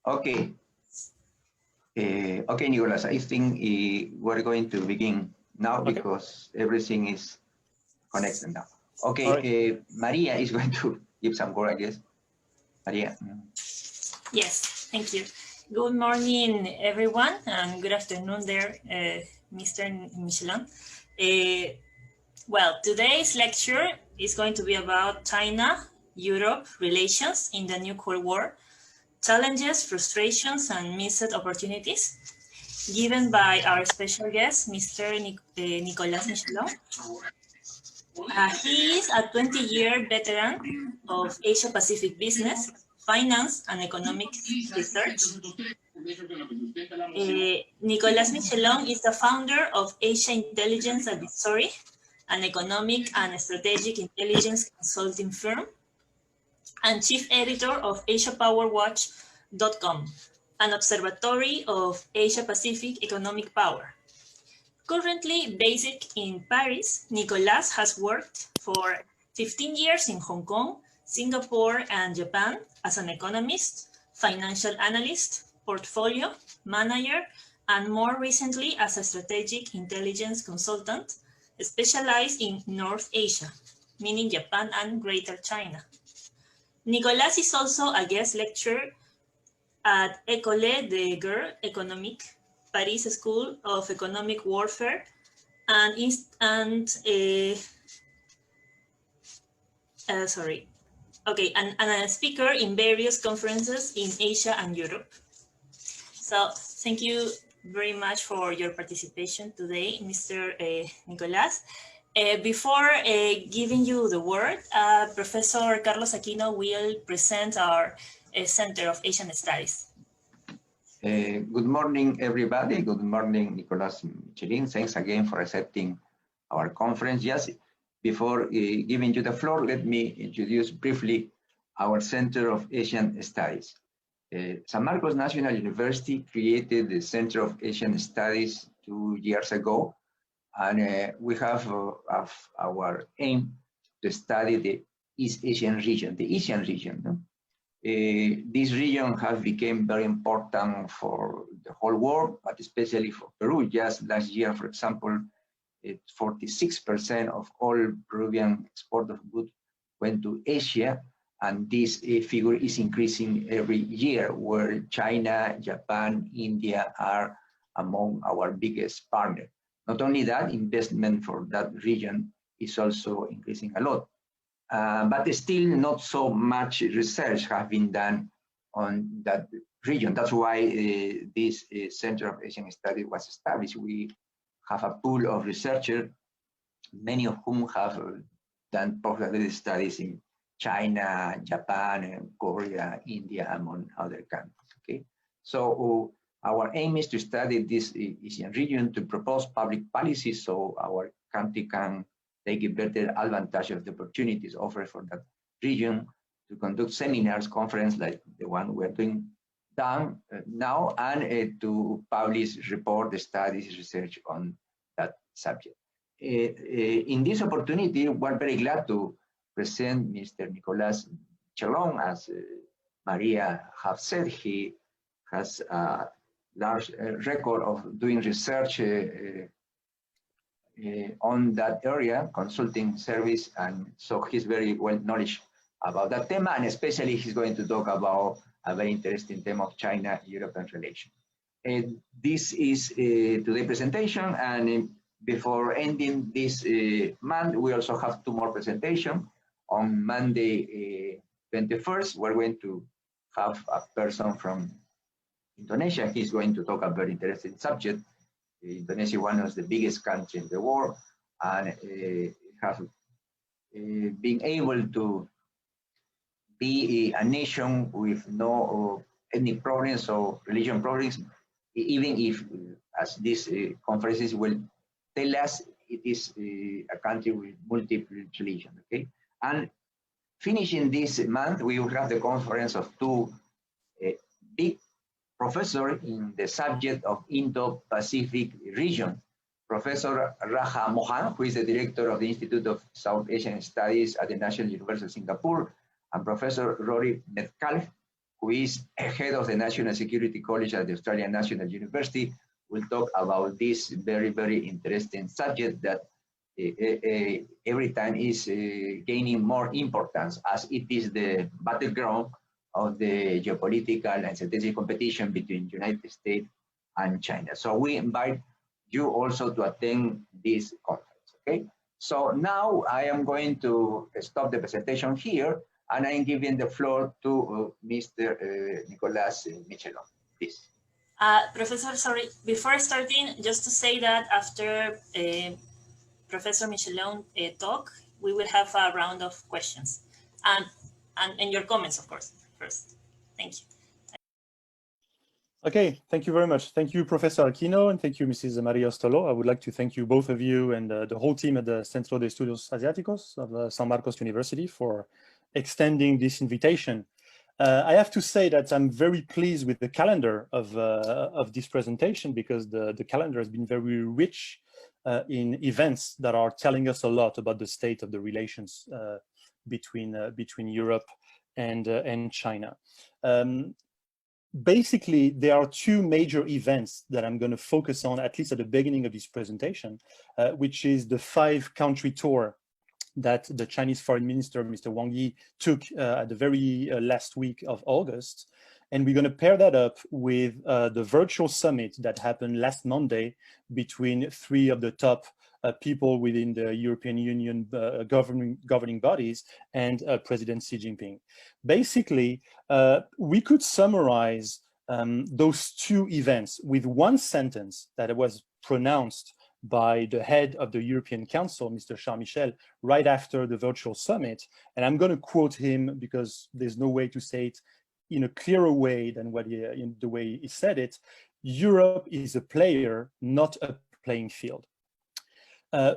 Okay. Okay, Nicolas, I think we're going to begin now because everything is connected now. Okay, right. Maria is going to give some word, I guess. Maria. Yes, thank you. Good morning, everyone, and good afternoon there, Mr. Michelin. Well, today's lecture is going to be about China-Europe relations in the new Cold War, challenges, frustrations, and missed opportunities, given by our special guest, Mr. Nicolas Michelin. He is a 20-year veteran of Asia-Pacific business, finance, and economic research. Nicolas Michelin is the founder of Asia Intelligence Advisory, an economic and strategic intelligence consulting firm, and chief editor of AsiaPowerWatch.com, an observatory of Asia-Pacific economic power. Currently based in Paris, Nicolas has worked for 15 years in Hong Kong, Singapore, and Japan as an economist, financial analyst, portfolio manager, and more recently as a strategic intelligence consultant, specialized in North Asia, meaning Japan and Greater China. Nicolas is also a guest lecturer at École de Guerre Économique, Paris School of Economic Warfare, and a speaker in various conferences in Asia and Europe. So thank you very much for your participation today, Mr. Nicolas. Before giving you the word, Professor Carlos Aquino will present our Center of Asian Studies. Good morning, everybody. Good morning, Nicolas Michelin. Thanks again for accepting our conference. Just before giving you the floor, let me introduce briefly our Center of Asian Studies. San Marcos National University created the Center of Asian Studies 2 years ago, and we have our aim to study the East Asian region, the Asian region. No? This region has become very important for the whole world, but especially for Peru. Just last year, for example, 46% of all Peruvian export of goods went to Asia, and this figure is increasing every year, where China, Japan, India are among our biggest partners. Not only that, investment for that region is also increasing a lot. But still not so much research has been done on that region. That's why this Center of Asian Studies was established. We have a pool of researchers, many of whom have done postgraduate studies in China, Japan, Korea, India, among other countries. Okay, so our aim is to study this Asian region to propose public policy so our country can take a better advantage of the opportunities offered for that region, to conduct seminars, conferences like the one we're doing now, and to publish report studies, research on that subject. In this opportunity, we're very glad to present Mr. Nicolas Michelin. As Maria have said, he has a large record of doing research on that area, consulting service, and so he's very well knowledge about that theme, and especially he's going to talk about a very interesting theme of China-European relations. This is today's presentation, and before ending this month, we also have 2 more presentations. On Monday, 21st, we're going to have a person from Indonesia. He's going to talk about a very interesting subject. Indonesia is one of the biggest countries in the world, and has been able to be a nation with no ethnic problems or religion problems, even if, as these conferences will tell us, it is a country with multiple religions. Okay, and finishing this month, we will have the conference of 2 big professor in the subject of Indo-Pacific region. Professor Raja Mohan, who is the director of the Institute of South Asian Studies at the National University of Singapore, and Professor Rory Metcalfe, who is head of the National Security College at the Australian National University, will talk about this very, very interesting subject that every time is gaining more importance as it is the battleground of the geopolitical and strategic competition between United States and China. So we invite you also to attend this conference, okay? So now I am going to stop the presentation here, and I'm giving the floor to Mr. Nicolas Michelon, please. Professor, sorry, before starting, just to say that after Professor Michelon talk, we will have a round of questions and your comments, of course, first. Thank you. Okay, thank you very much. Thank you, Professor Aquino, and thank you, Mrs. Maria Ostolo. I would like to thank you, both of you, and the whole team at the Centro de Estudios Asiáticos of San Marcos University for extending this invitation. I have to say that I'm very pleased with the calendar of this presentation, because the calendar has been very rich in events that are telling us a lot about the state of the relations between Europe and China. Basically, there are two major events that I'm going to focus on, at least at the beginning of this presentation, which is the 5-country tour that the Chinese Foreign Minister, Mr. Wang Yi, took at the very last week of August. And we're going to pair that up with the virtual summit that happened last Monday between 3 of the top people within the European Union governing bodies and President Xi Jinping. Basically, we could summarize those two events with one sentence that was pronounced by the head of the European Council, Mr. Charles Michel, right after the virtual summit. And I'm going to quote him because there's no way to say it in a clearer way than the way he said it. Europe is a player, not a playing field.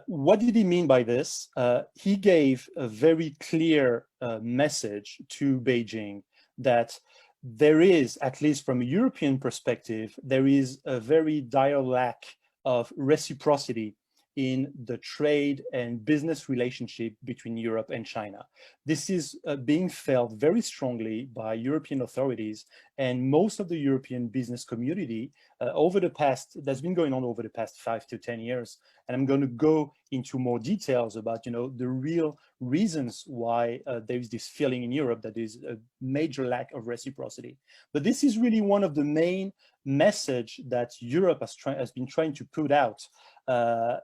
What did he mean by this? He gave a very clear message to Beijing that there is, at least from a European perspective, there is a very dire lack of reciprocity in the trade and business relationship between Europe and China. This is being felt very strongly by European authorities and most of the European business community that's been going on over the past 5 to 10 years. And I'm going to go into more details about, the real reasons why there is this feeling in Europe that there's a major lack of reciprocity. But this is really one of the main message that Europe has been trying to put out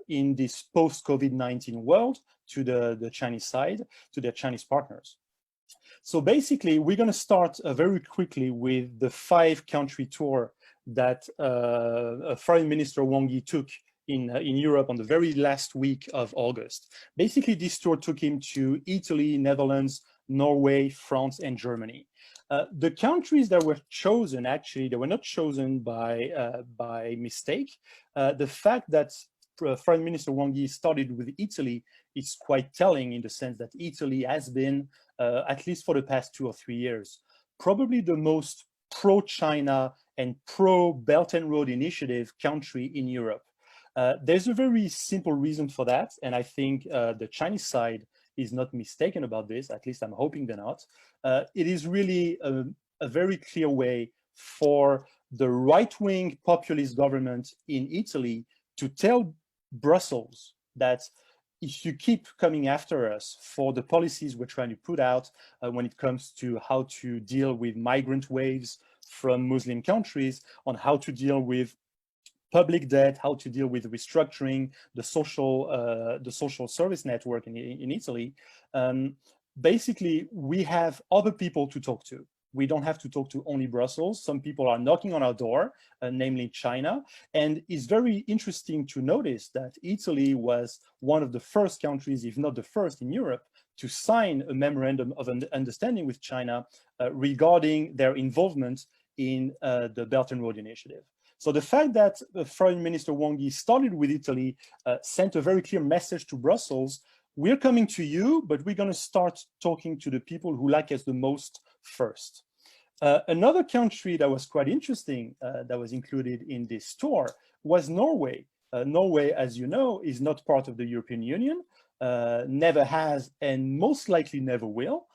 in this post-COVID-19 world to the Chinese side, to their Chinese partners. So basically, we're going to start very quickly with the 5-country tour that Foreign Minister Wang Yi took in Europe on the very last week of August. Basically, this tour took him to Italy, Netherlands, Norway, France, and Germany. The countries that were chosen, actually, they were not chosen by mistake. The fact that Foreign Minister Wang Yi started with Italy is quite telling, in the sense that Italy has been, at least for the past 2 or 3 years, probably the most pro-China and pro-Belt and Road Initiative country in Europe. There's a very simple reason for that, and I think the Chinese side is not mistaken about this, at least I'm hoping they're not. It is really a very clear way for the right-wing populist government in Italy to tell Brussels that if you keep coming after us for the policies we're trying to put out when it comes to how to deal with migrant waves from Muslim countries, on how to deal with public debt, how to deal with restructuring the social service network in Italy, basically we have other people to talk to. We don't have to talk to only Brussels. Some people are knocking on our door, namely China. And it's very interesting to notice that Italy was one of the first countries, if not the first in Europe, to sign a memorandum of understanding with China regarding their involvement in the Belt and Road Initiative. So the fact that Foreign Minister Wang Yi started with Italy sent a very clear message to Brussels. We're coming to you, but we're going to start talking to the people who like us the most first. Another country that was quite interesting that was included in this tour was Norway. Norway, as you know, is not part of the European Union, never has, and most likely never will.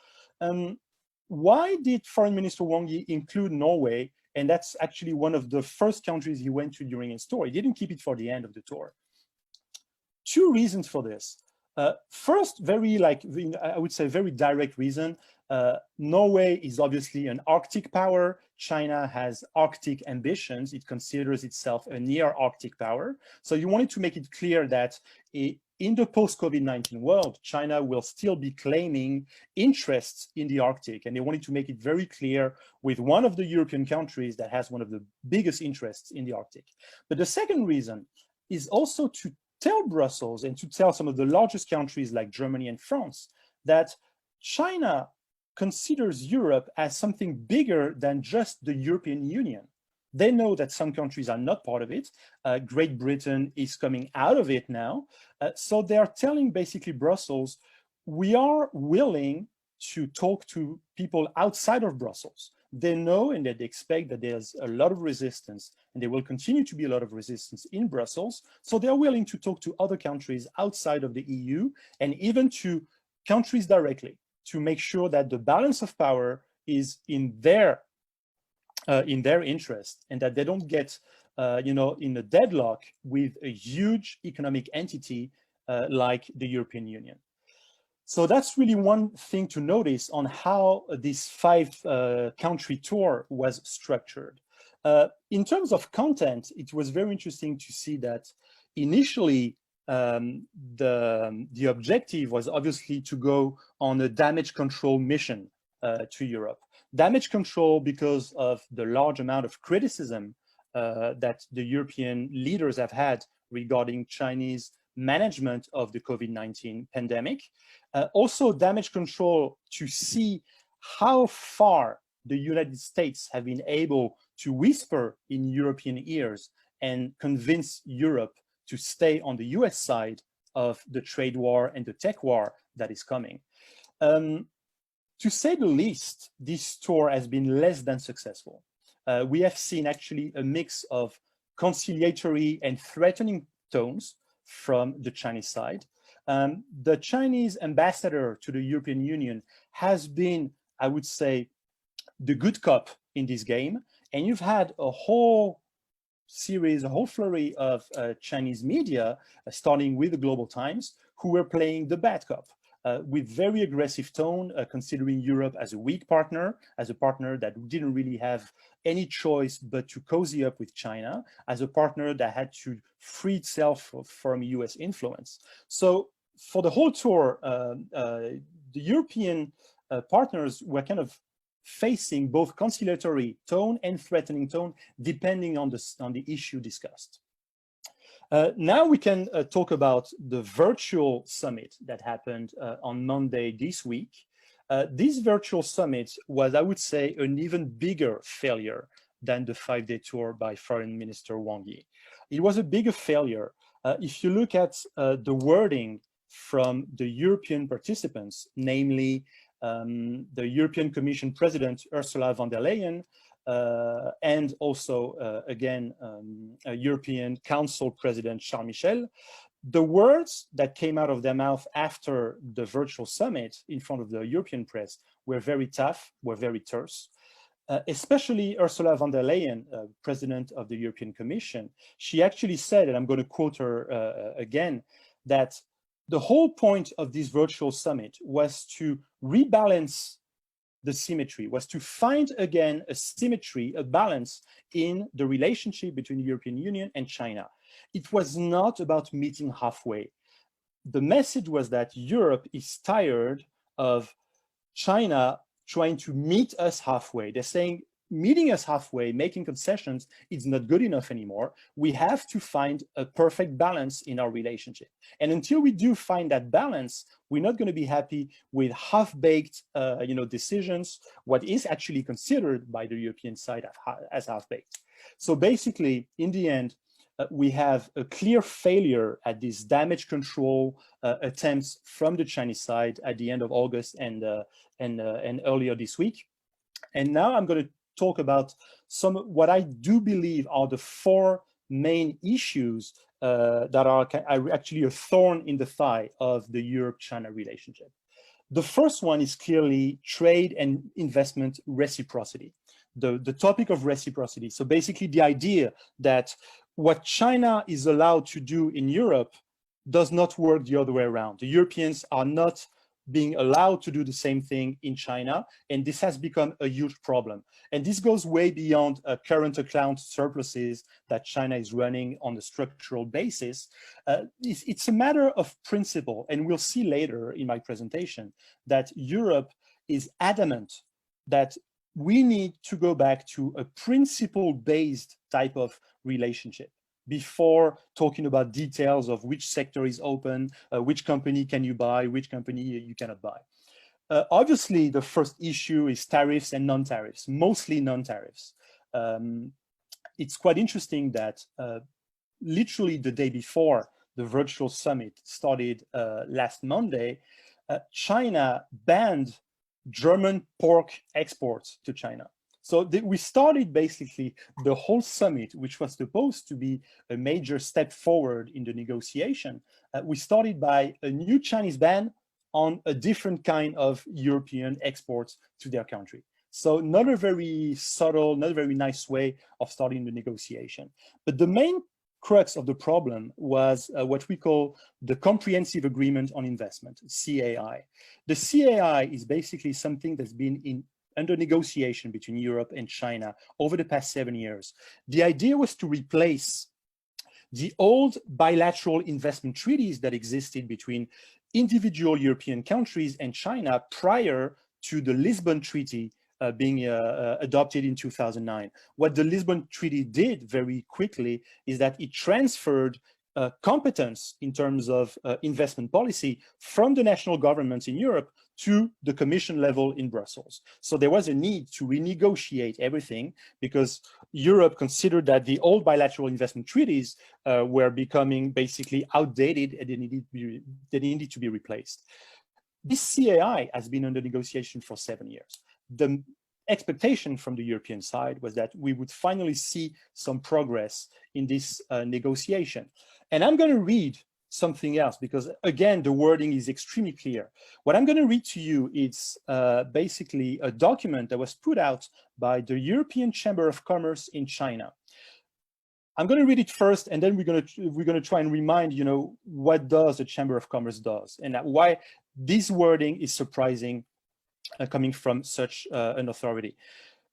why did Foreign Minister Wang Yi include Norway? And that's actually one of the first countries he went to during his tour. He didn't keep it for the end of the tour. Two reasons for this. First, I would say very direct reason. Norway is obviously an Arctic power. China has Arctic ambitions. It considers itself a near Arctic power. So you wanted to make it clear that in the post-COVID-19 world, China will still be claiming interests in the Arctic. And they wanted to make it very clear with one of the European countries that has one of the biggest interests in the Arctic. But the second reason is also to tell Brussels and to tell some of the largest countries like Germany and France that China considers Europe as something bigger than just the European Union. They know that some countries are not part of it. Great Britain is coming out of it now. So they are telling basically Brussels, we are willing to talk to people outside of Brussels. They know and they expect that there's a lot of resistance, and there will continue to be a lot of resistance in Brussels. So they're willing to talk to other countries outside of the EU and even to countries directly to make sure that the balance of power is in their interest, and that they don't get in a deadlock with a huge economic entity like the European Union. So that's really one thing to notice on how this 5-country tour was structured. In terms of content, it was very interesting to see that initially the objective was obviously to go on a damage control mission to Europe. Damage control because of the large amount of criticism that the European leaders have had regarding Chinese management of the COVID-19 pandemic. Also damage control to see how far the United States have been able to whisper in European ears and convince Europe to stay on the US side of the trade war and the tech war that is coming. To say the least, this tour has been less than successful. We have seen actually a mix of conciliatory and threatening tones from the Chinese side. The Chinese ambassador to the European Union has been, I would say, the good cop in this game. And you've had a whole series, a whole flurry of Chinese media, starting with the Global Times, who were playing the bad cop. With very aggressive tone, considering Europe as a weak partner, as a partner that didn't really have any choice but to cozy up with China, as a partner that had to free itself from US influence. So for the whole tour, the European partners were kind of facing both conciliatory tone and threatening tone, depending on the issue discussed. Now we can talk about the virtual summit that happened on Monday this week. This virtual summit was, I would say, an even bigger failure than the 5-day tour by Foreign Minister Wang Yi. It was a bigger failure. If you look at the wording from the European participants, namely the European Commission President Ursula von der Leyen, and also, again, European Council President Charles Michel, the words that came out of their mouth after the virtual summit in front of the European press were very tough, were very terse. Especially Ursula von der Leyen, President of the European Commission, she actually said, and I'm going to quote her again, that the whole point of this virtual summit was to rebalance the symmetry, was to find again a symmetry, a balance in the relationship between the European Union and China. It was not about meeting halfway. The message was that Europe is tired of China trying to meet us halfway. They're saying meeting us halfway, making concessions, is not good enough anymore. We have to find a perfect balance in our relationship. And until we do find that balance, we're not going to be happy with half-baked decisions, what is actually considered by the European side as half-baked. So basically, in the end, we have a clear failure at these damage control attempts from the Chinese side at the end of August and earlier this week. And now I'm going to talk about what I do believe are the 4 main issues that are actually a thorn in the thigh of the Europe-China relationship. The first one is clearly trade and investment reciprocity, the topic of reciprocity. So basically the idea that what China is allowed to do in Europe does not work the other way around. The Europeans are not being allowed to do the same thing in China, and this has become a huge problem. And this goes way beyond current account surpluses that China is running on a structural basis. It's a matter of principle, and we'll see later in my presentation that Europe is adamant that we need to go back to a principle-based type of relationship before talking about details of which sector is open, which company can you buy, which company you cannot buy. Obviously, the first issue is tariffs and non-tariffs, mostly non-tariffs. It's quite interesting that literally the day before the virtual summit started last Monday, China banned German pork exports to China. So we started basically the whole summit, which was supposed to be a major step forward in the negotiation. We started by a new Chinese ban on a different kind of European exports to their country. So not a very subtle, not a very nice way of starting the negotiation. But the main crux of the problem was what we call the Comprehensive Agreement on Investment, CAI. The CAI is basically something that's been under negotiation between Europe and China over the past 7 years. The idea was to replace the old bilateral investment treaties that existed between individual European countries and China prior to the Lisbon Treaty being adopted in 2009. What the Lisbon Treaty did very quickly is that it transferred competence in terms of investment policy from the national governments in Europe to the Commission level in Brussels. So there was a need to renegotiate everything because Europe considered that the old bilateral investment treaties were becoming basically outdated and they needed to be replaced. This CAI has been under negotiation for 7 years. The expectation from the European side was that we would finally see some progress in this negotiation. And I'm going to read something else because, again, the wording is extremely clear. What I'm going to read to you is basically a document that was put out by the European Chamber of Commerce in China. I'm going to read it first, and then we're going to try and remind, you know, what does the Chamber of Commerce does and why this wording is surprising coming from such an authority.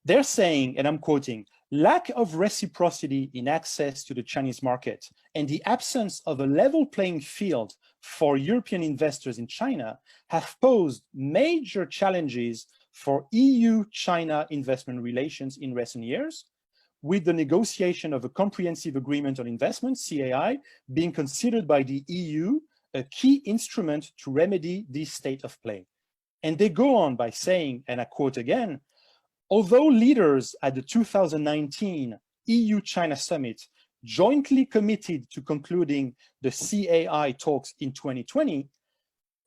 They're saying, and I'm quoting, lack of reciprocity in access to the Chinese market and the absence of a level playing field for European investors in China have posed major challenges for EU-China investment relations in recent years, with the negotiation of a comprehensive agreement on investment, CAI, being considered by the EU a key instrument to remedy this state of play. And they go on by saying, and I quote again, although leaders at the 2019 EU-China summit jointly committed to concluding the CAI talks in 2020,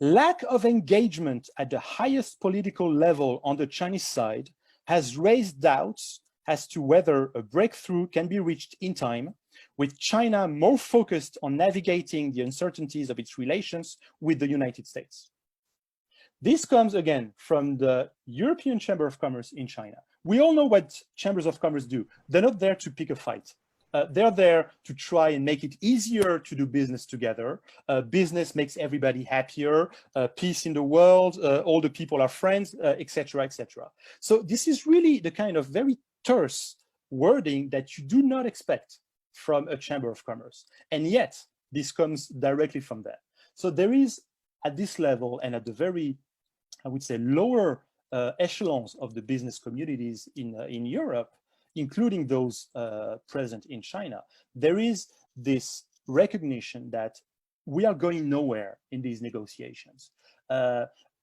lack of engagement at the highest political level on the Chinese side has raised doubts as to whether a breakthrough can be reached in time, with China more focused on navigating the uncertainties of its relations with the United States. This comes again from the European Chamber of Commerce in China. We all know what chambers of commerce do. They're not there to pick a fight. They're there to try and make it easier to do business together. Business makes everybody happier, peace in the world, all the people are friends, etc., etc. So this is really the kind of very terse wording that you do not expect from a Chamber of Commerce. And yet, this comes directly from that. So there is, at this level and at the very, I would say, lower echelons of the business communities in Europe, including those present in China, there is this recognition that we are going nowhere in these negotiations.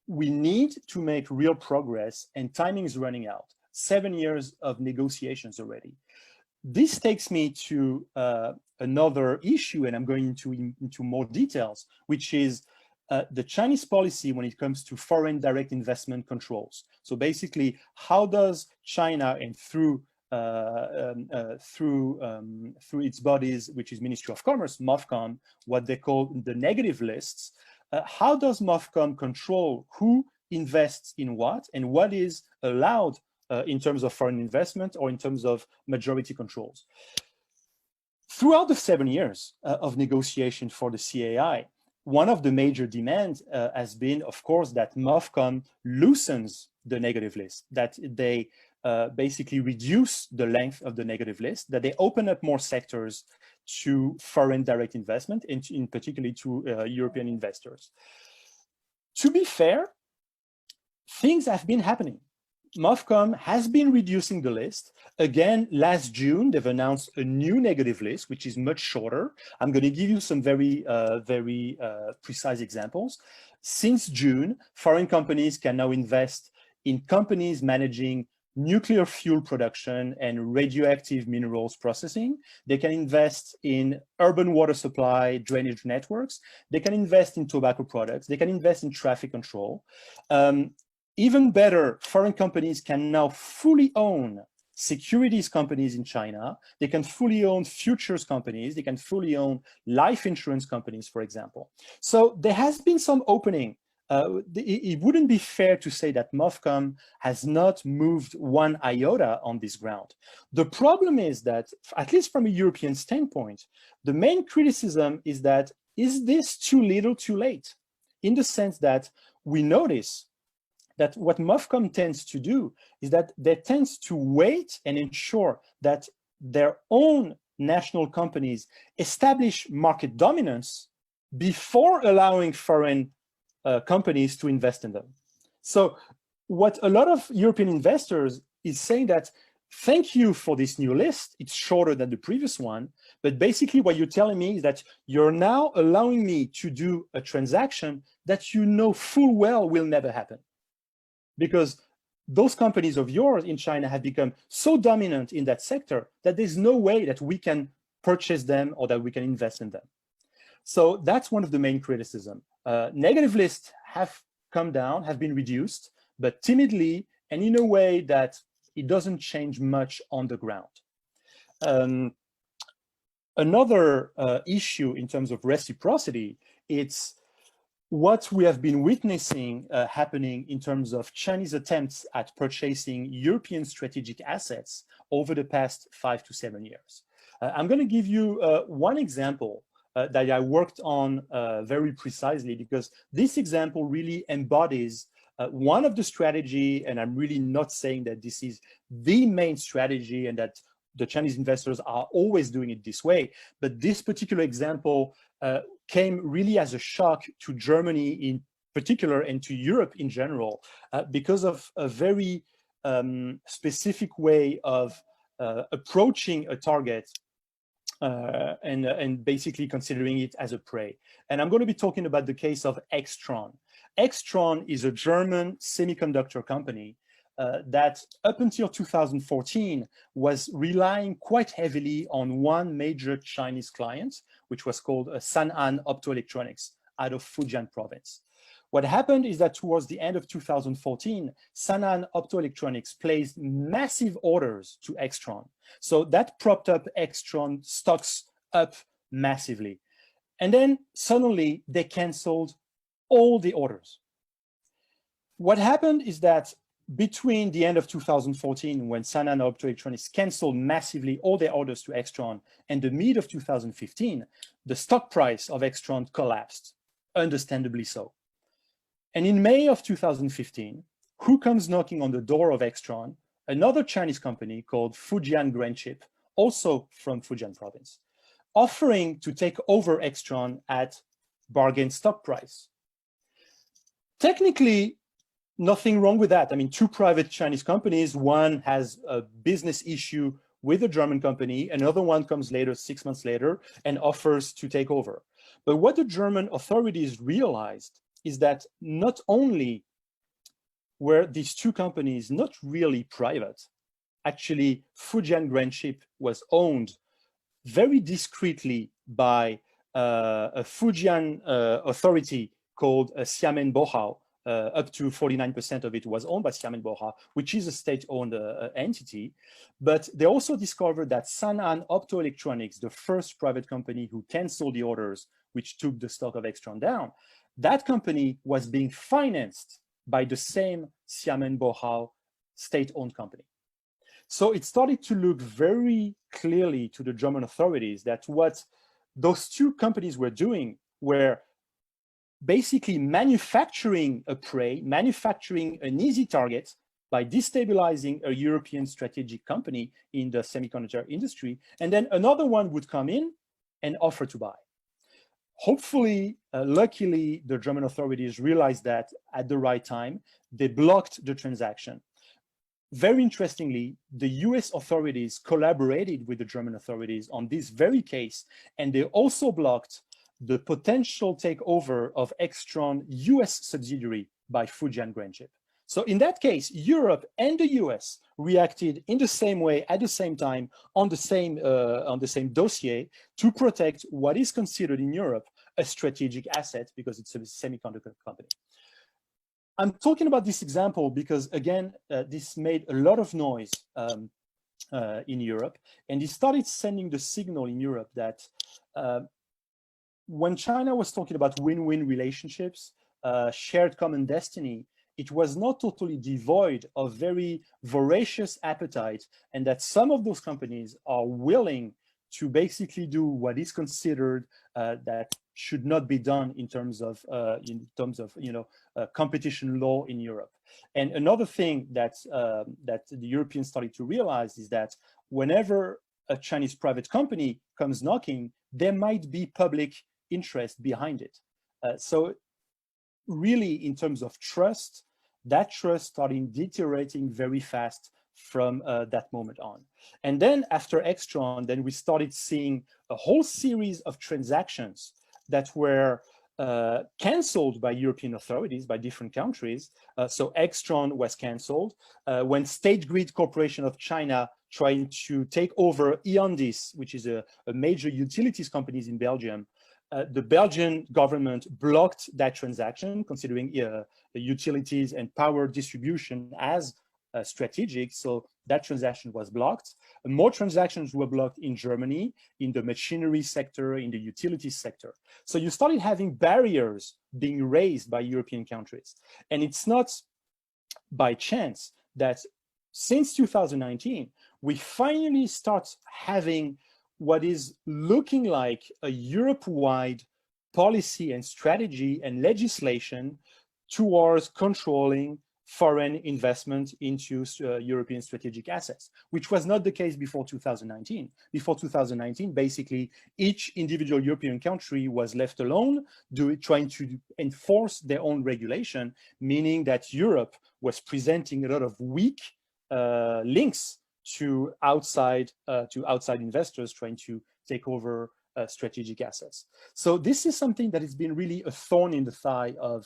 We need to make real progress, and timing is running out. 7 years of negotiations already. This takes me to another issue, and I'm going into more details, which is the Chinese policy when it comes to foreign direct investment controls. So basically, how does China, and through its bodies, which is Ministry of Commerce, MOFCOM, what they call the negative lists, how does MOFCOM control who invests in what and what is allowed in terms of foreign investment or in terms of majority controls. Throughout the 7 years of negotiation for the CAI, one of the major demands has been, of course, that MOFCOM loosens the negative list, that they basically reduce the length of the negative list, that they open up more sectors to foreign direct investment, and in particularly to European investors. To be fair, things have been happening. MOFCOM has been reducing the list. Again, last June, they've announced a new negative list, which is much shorter. I'm going to give you some very precise examples. Since June, foreign companies can now invest in companies managing nuclear fuel production and radioactive minerals processing. They can invest in urban water supply, drainage networks. They can invest in tobacco products. They can invest in traffic control. Even better, foreign companies can now fully own securities companies in China. They can fully own futures companies. They can fully own life insurance companies, for example. So there has been some opening. It wouldn't be fair to say that MOFCOM has not moved one iota on this ground. The problem is that, at least from a European standpoint, the main criticism is that, is this too little too late? In the sense that we notice that what MOFCOM tends to do is that they tends to wait and ensure that their own national companies establish market dominance before allowing foreign companies to invest in them. So what a lot of European investors is saying that, thank you for this new list, it's shorter than the previous one, but basically what you're telling me is that you're now allowing me to do a transaction that you know full well will never happen. Because those companies of yours in China have become so dominant in that sector that there's no way that we can purchase them or that we can invest in them. So that's one of the main criticisms. Negative lists have come down, have been reduced, but timidly and in a way that it doesn't change much on the ground. Another issue in terms of reciprocity, it's what we have been witnessing happening in terms of Chinese attempts at purchasing European strategic assets over the past 5 to 7 years. I'm going to give you one example that I worked on very precisely, because this example really embodies one of the strategy, and I'm really not saying that this is the main strategy and that the Chinese investors are always doing it this way, but this particular example came really as a shock to Germany in particular and to Europe in general because of a very specific way of approaching a target and basically considering it as a prey. And I'm going to be talking about the case of Extron. Extron is a German semiconductor company that up until 2014 was relying quite heavily on one major Chinese client, which was called San'an Optoelectronics out of Fujian province. What happened is that towards the end of 2014, San'an Optoelectronics placed massive orders to Extron. So that propped up Extron stocks up massively. And then suddenly they canceled all the orders. What happened is that between the end of 2014, when San'an Optoelectronics canceled massively all their orders to Extron, and the mid of 2015, the stock price of Extron collapsed, understandably so. And in May of 2015, who comes knocking on the door of Extron? Another Chinese company called Fujian Grainchip, also from Fujian province, offering to take over Extron at bargain stock price. Technically, nothing wrong with that. I mean, two private Chinese companies, one has a business issue with a German company, another one comes later, 6 months later, and offers to take over. But what the German authorities realized is that not only were these two companies not really private, actually Fujian Grainchip was owned very discreetly by a Fujian authority called Xiamen Bohao. Up to 49% of it was owned by Xiamen Bohao, which is a state-owned entity. But they also discovered that San'an Optoelectronics, the first private company who canceled the orders, which took the stock of Extron down, that company was being financed by the same Xiamen Bohao state-owned company. So it started to look very clearly to the German authorities that what those two companies were doing were basically manufacturing a prey, manufacturing an easy target by destabilizing a European strategic company in the semiconductor industry. And then another one would come in and offer to buy. Hopefully, luckily, the German authorities realized that at the right time. They blocked the transaction. Very interestingly, the US authorities collaborated with the German authorities on this very case, and they also blocked the potential takeover of Extron US subsidiary by Fujian Grainchip. So in that case, Europe and the US reacted in the same way at the same time on the same dossier to protect what is considered in Europe a strategic asset because it's a semiconductor company. I'm talking about this example because, again, this made a lot of noise in Europe, and it started sending the signal in Europe that when China was talking about win-win relationships, shared common destiny, it was not totally devoid of very voracious appetite, and that some of those companies are willing to basically do what is considered that should not be done in terms of competition law in Europe. And another thing that the Europeans started to realize is that whenever a Chinese private company comes knocking, there might be public interest behind it. So really, in terms of trust, that trust started deteriorating very fast from that moment on. And then after Extron, then we started seeing a whole series of transactions that were canceled by European authorities, by different countries. So Extron was canceled. When State Grid Corporation of China trying to take over Eondis, which is a major utilities company in Belgium, the Belgian government blocked that transaction, considering utilities and power distribution as strategic. So that transaction was blocked. More transactions were blocked in Germany, in the machinery sector, in the utilities sector. So you started having barriers being raised by European countries. And it's not by chance that since 2019, we finally start having what is looking like a Europe-wide policy and strategy and legislation towards controlling foreign investment into European strategic assets, which was not the case before 2019. Before 2019, basically, each individual European country was left alone, trying to enforce their own regulation, meaning that Europe was presenting a lot of weak links to outside investors trying to take over strategic assets. So this is something that has been really a thorn in the thigh of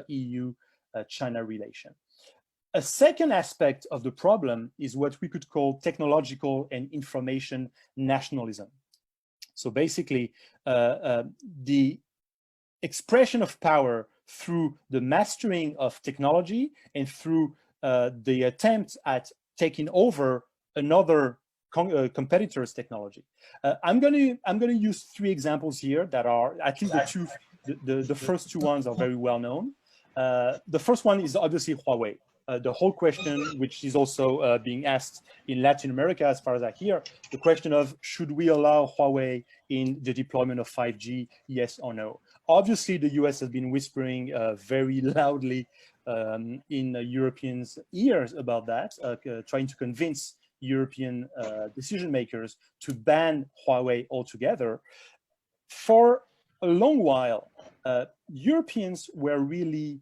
EU-China relation. A second aspect of the problem is what we could call technological and information nationalism. So basically, the expression of power through the mastering of technology and through the attempt at taking over another competitor's technology. I'm going to use three examples here that are at least the first two ones are very well known. The first one is obviously Huawei. The whole question, which is also being asked in Latin America, as far as I hear, the question of should we allow Huawei in the deployment of 5G, yes or no? Obviously, the US has been whispering very loudly in Europeans' ears about that, trying to convince European decision makers to ban Huawei altogether. For a long while, Europeans were really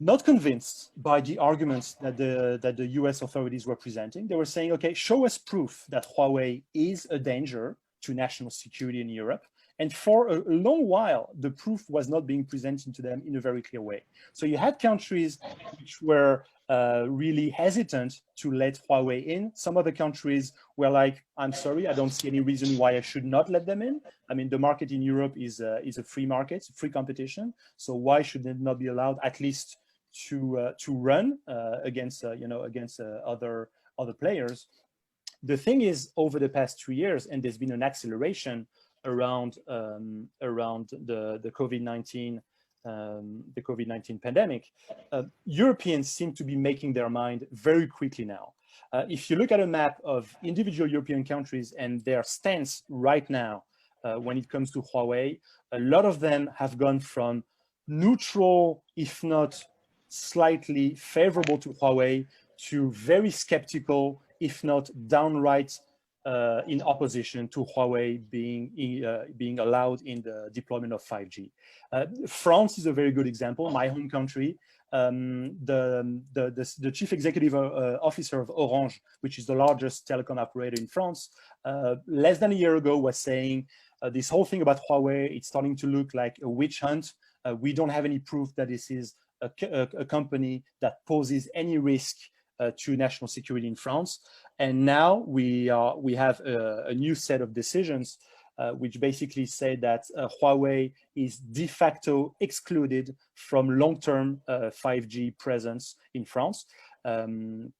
not convinced by the arguments that the US authorities were presenting. They were saying, okay, show us proof that Huawei is a danger to national security in Europe. And for a long while, the proof was not being presented to them in a very clear way. So you had countries which were really hesitant to let Huawei in. Some other countries were like, I'm sorry, I don't see any reason why I should not let them in. I mean, the market in Europe is a free market, free competition. So why should it not be allowed at least to run against other players? The thing is, over the past 2 years, and there's been an acceleration around the COVID-19 the COVID-19 pandemic, Europeans seem to be making their mind very quickly now. If you look at a map of individual European countries and their stance right now when it comes to Huawei, a lot of them have gone from neutral, if not slightly favorable to Huawei, to very skeptical, if not downright in opposition to Huawei being allowed in the deployment of 5G. France is a very good example, my home country. The chief executive officer of Orange, which is the largest telecom operator in France, less than a year ago was saying this whole thing about Huawei, it's starting to look like a witch hunt. We don't have any proof that this is a company that poses any risk to national security in France. And now we have a new set of decisions which basically say that Huawei is de facto excluded from long-term 5G presence in France, in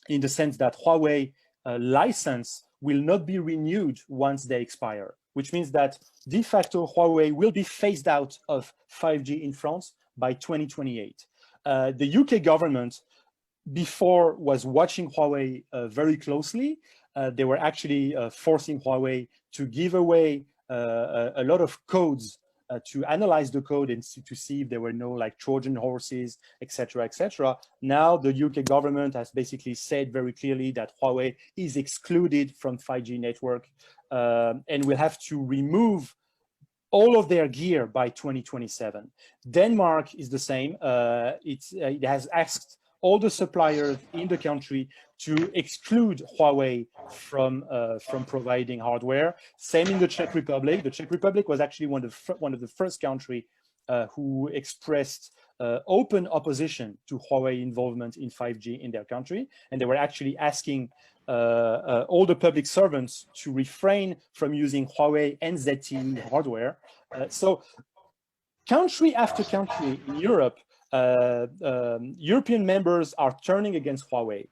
the sense that Huawei license will not be renewed once they expire, which means that de facto Huawei will be phased out of 5G in France by 2028. The UK government before was watching Huawei very closely. They were actually forcing Huawei to give away a lot of codes to analyze the code and to see if there were no like Trojan horses, etc., etc. Now the UK government has basically said very clearly that Huawei is excluded from 5G network and will have to remove all of their gear by 2027. Denmark is the same. It has asked all the suppliers in the country to exclude Huawei from providing hardware. Same in the Czech Republic. The Czech Republic was actually one of the first countries who expressed open opposition to Huawei involvement in 5G in their country, and they were actually asking all the public servants to refrain from using Huawei and ZTE hardware. So country after country in Europe, European members are turning against Huawei.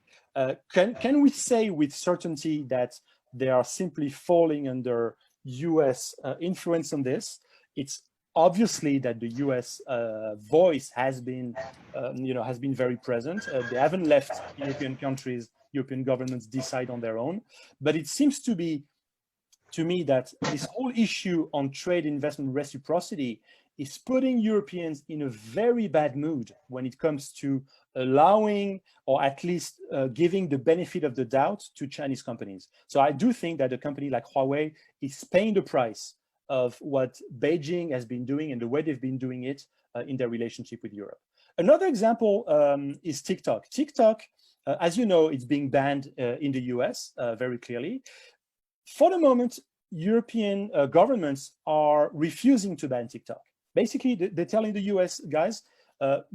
Can we say with certainty that they are simply falling under US influence on this? It's obviously that the US voice has been very present. They haven't left European countries, European governments decide on their own. But it seems to be, to me, that this whole issue on trade investment reciprocity is putting Europeans in a very bad mood when it comes to allowing, or at least giving the benefit of the doubt to Chinese companies. So I do think that a company like Huawei is paying the price of what Beijing has been doing and the way they've been doing it in their relationship with Europe. Another example is TikTok. TikTok, as you know, it's being banned in the US very clearly. For the moment, European governments are refusing to ban TikTok. Basically, they're telling the US, guys,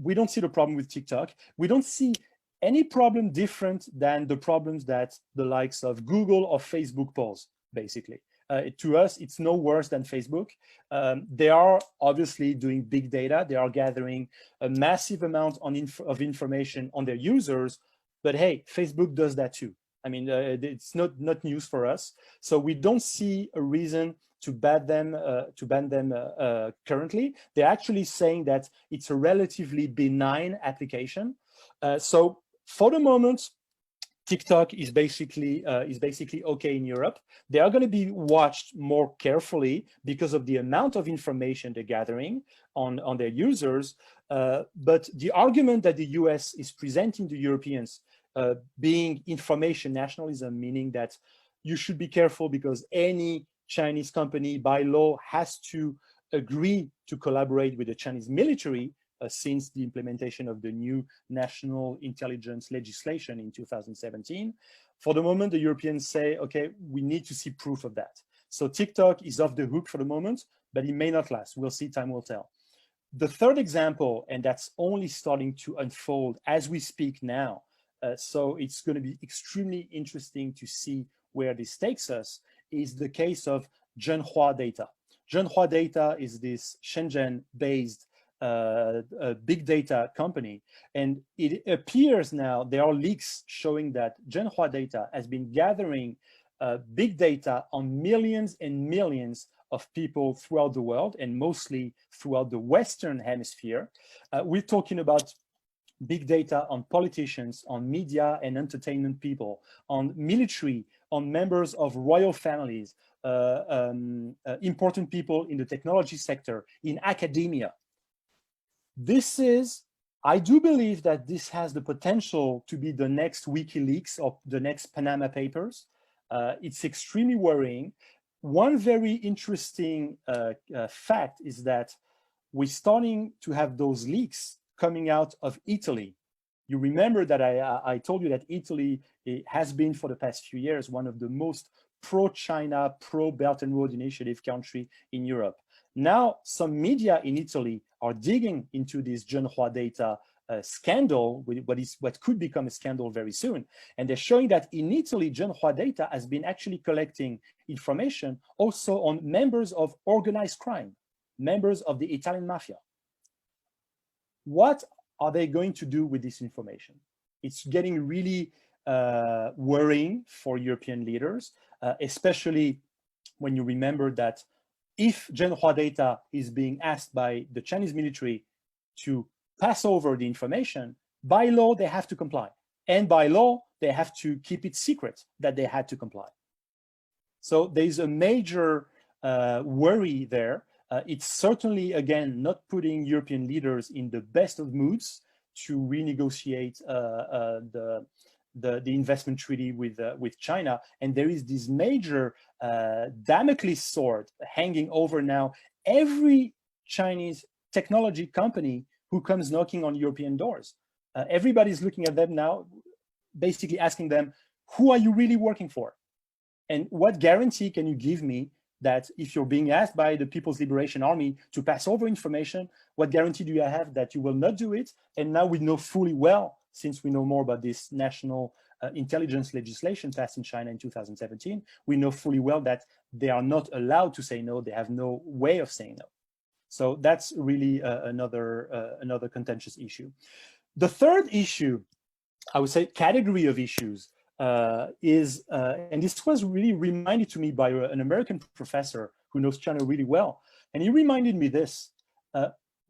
we don't see the problem with TikTok. We don't see any problem different than the problems that the likes of Google or Facebook pose, basically. To us, it's no worse than Facebook. They are obviously doing big data. They are gathering a massive amount of information on their users. But hey, Facebook does that too. I mean, it's not news for us. So we don't see a reason to ban them currently. They're actually saying that it's a relatively benign application. So for the moment, TikTok is basically okay in Europe. They are going to be watched more carefully because of the amount of information they're gathering on their users. But the argument that the US is presenting to Europeans being information nationalism, meaning that you should be careful because any Chinese company by law has to agree to collaborate with the Chinese military since the implementation of the new national intelligence legislation in 2017. For the moment, the Europeans say, okay, we need to see proof of that. So TikTok is off the hook for the moment, but it may not last. We'll see, time will tell. The third example, and that's only starting to unfold as we speak now, so it's going to be extremely interesting to see where this takes us, is the case of Zhenhua Data. Zhenhua Data is this Shenzhen-based big data company, and it appears now there are leaks showing that Zhenhua Data has been gathering big data on millions and millions of people throughout the world, and mostly throughout the Western hemisphere. We're talking about big data on politicians, on media and entertainment people, on military, on members of royal families, important people in the technology sector, in academia. This is, I do believe that this has the potential to be the next WikiLeaks or the next Panama Papers. It's extremely worrying. One very interesting fact is that we're starting to have those leaks coming out of Italy. You remember that I told you that Italy has been for the past few years one of the most pro-China, pro-Belt and Road Initiative country in Europe. Now, some media in Italy are digging into this Zhenhua data scandal, what could become a scandal very soon. And they're showing that in Italy, Zhenhua data has been actually collecting information also on members of organized crime, members of the Italian mafia. What are they going to do with this information? It's getting really worrying for European leaders, especially when you remember that if Zhenhua data is being asked by the Chinese military to pass over the information, by law, they have to comply. And by law, they have to keep it secret that they had to comply. So there's a major worry there. It's certainly, again, not putting European leaders in the best of moods to renegotiate the investment treaty with China. And there is this major Damocles sword hanging over now every Chinese technology company who comes knocking on European doors. Everybody's looking at them now, basically asking them, who are you really working for? And what guarantee can you give me that if you're being asked by the People's Liberation Army to pass over information, what guarantee do you have that you will not do it? And now we know fully well, since we know more about this national intelligence legislation passed in China in 2017, we know fully well that they are not allowed to say no, they have no way of saying no. So that's really another contentious issue. The third issue, I would say category of issues, is, and this was really reminded to me by an American professor who knows China really well. And he reminded me this,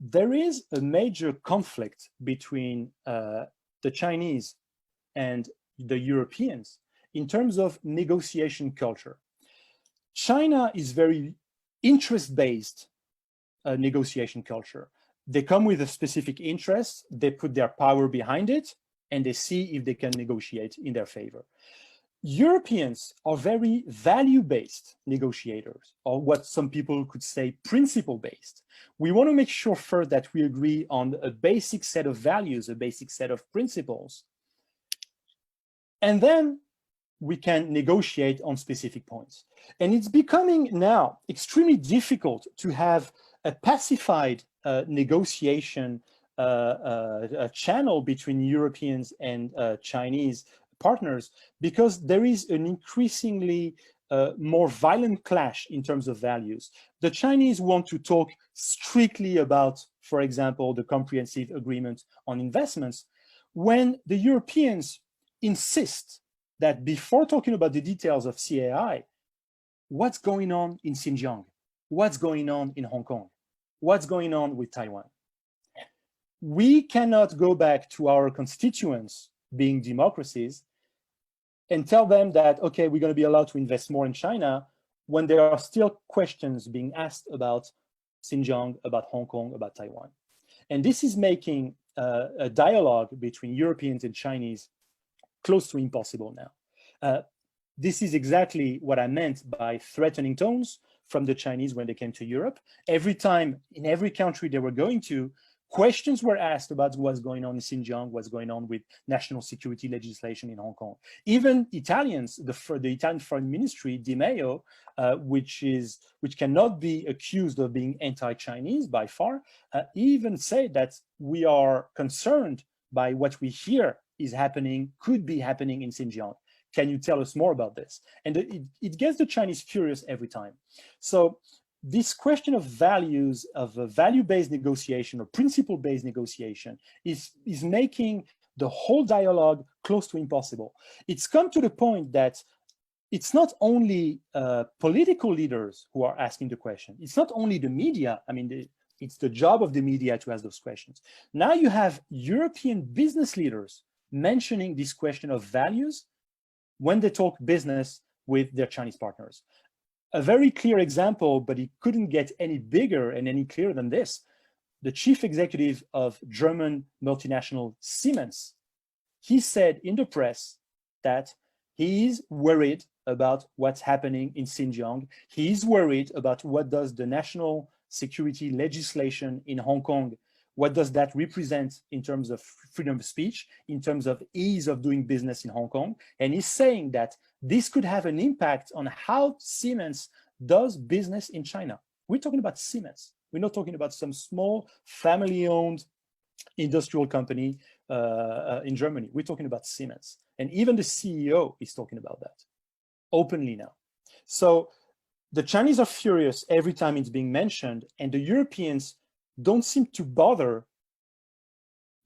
there is a major conflict between the Chinese and the Europeans in terms of negotiation culture. China is very interest-based negotiation culture. They come with a specific interest, they put their power behind it, and they see if they can negotiate in their favor. Europeans are very value-based negotiators, or what some people could say principle-based. We want to make sure first that we agree on a basic set of values, a basic set of principles, and then we can negotiate on specific points. And it's becoming now extremely difficult to have a pacified negotiation channel between Europeans and Chinese partners, because there is an increasingly more violent clash in terms of values. The Chinese want to talk strictly about, for example, the comprehensive agreement on investments, when the Europeans insist that before talking about the details of CAI, what's going on in Xinjiang? What's going on in Hong Kong? What's going on with Taiwan? We cannot go back to our constituents being democracies and tell them that, okay, we're going to be allowed to invest more in China when there are still questions being asked about Xinjiang, about Hong Kong, about Taiwan. And this is making a dialogue between Europeans and Chinese close to impossible now. This is exactly what I meant by threatening tones from the Chinese when they came to Europe. Every time, in every country they were going to, questions were asked about what's going on in Xinjiang, what's going on with national security legislation in Hong Kong. Even Italians, the Italian Foreign Ministry, Di Maio, which cannot be accused of being anti-Chinese by far, even say that we are concerned by what we hear is happening, could be happening in Xinjiang. Can you tell us more about this? And it gets the Chinese furious every time. So this question of values, of a value-based negotiation or principle-based negotiation is making the whole dialogue close to impossible. It's come to the point that it's not only political leaders who are asking the question. It's not only the media. I mean, it's the job of the media to ask those questions. Now you have European business leaders mentioning this question of values when they talk business with their Chinese partners. A very clear example, but it couldn't get any bigger and any clearer than this. The chief executive of German multinational Siemens, he said in the press that he's worried about what's happening in Xinjiang. He's worried about what does the national security legislation in Hong Kong, what does that represent in terms of freedom of speech, in terms of ease of doing business in Hong Kong. And he's saying that this could have an impact on how Siemens does business in China. We're talking about Siemens. We're not talking about some small family-owned industrial company in Germany. We're talking about Siemens. And even the CEO is talking about that openly now. So the Chinese are furious every time it's being mentioned, and the Europeans don't seem to bother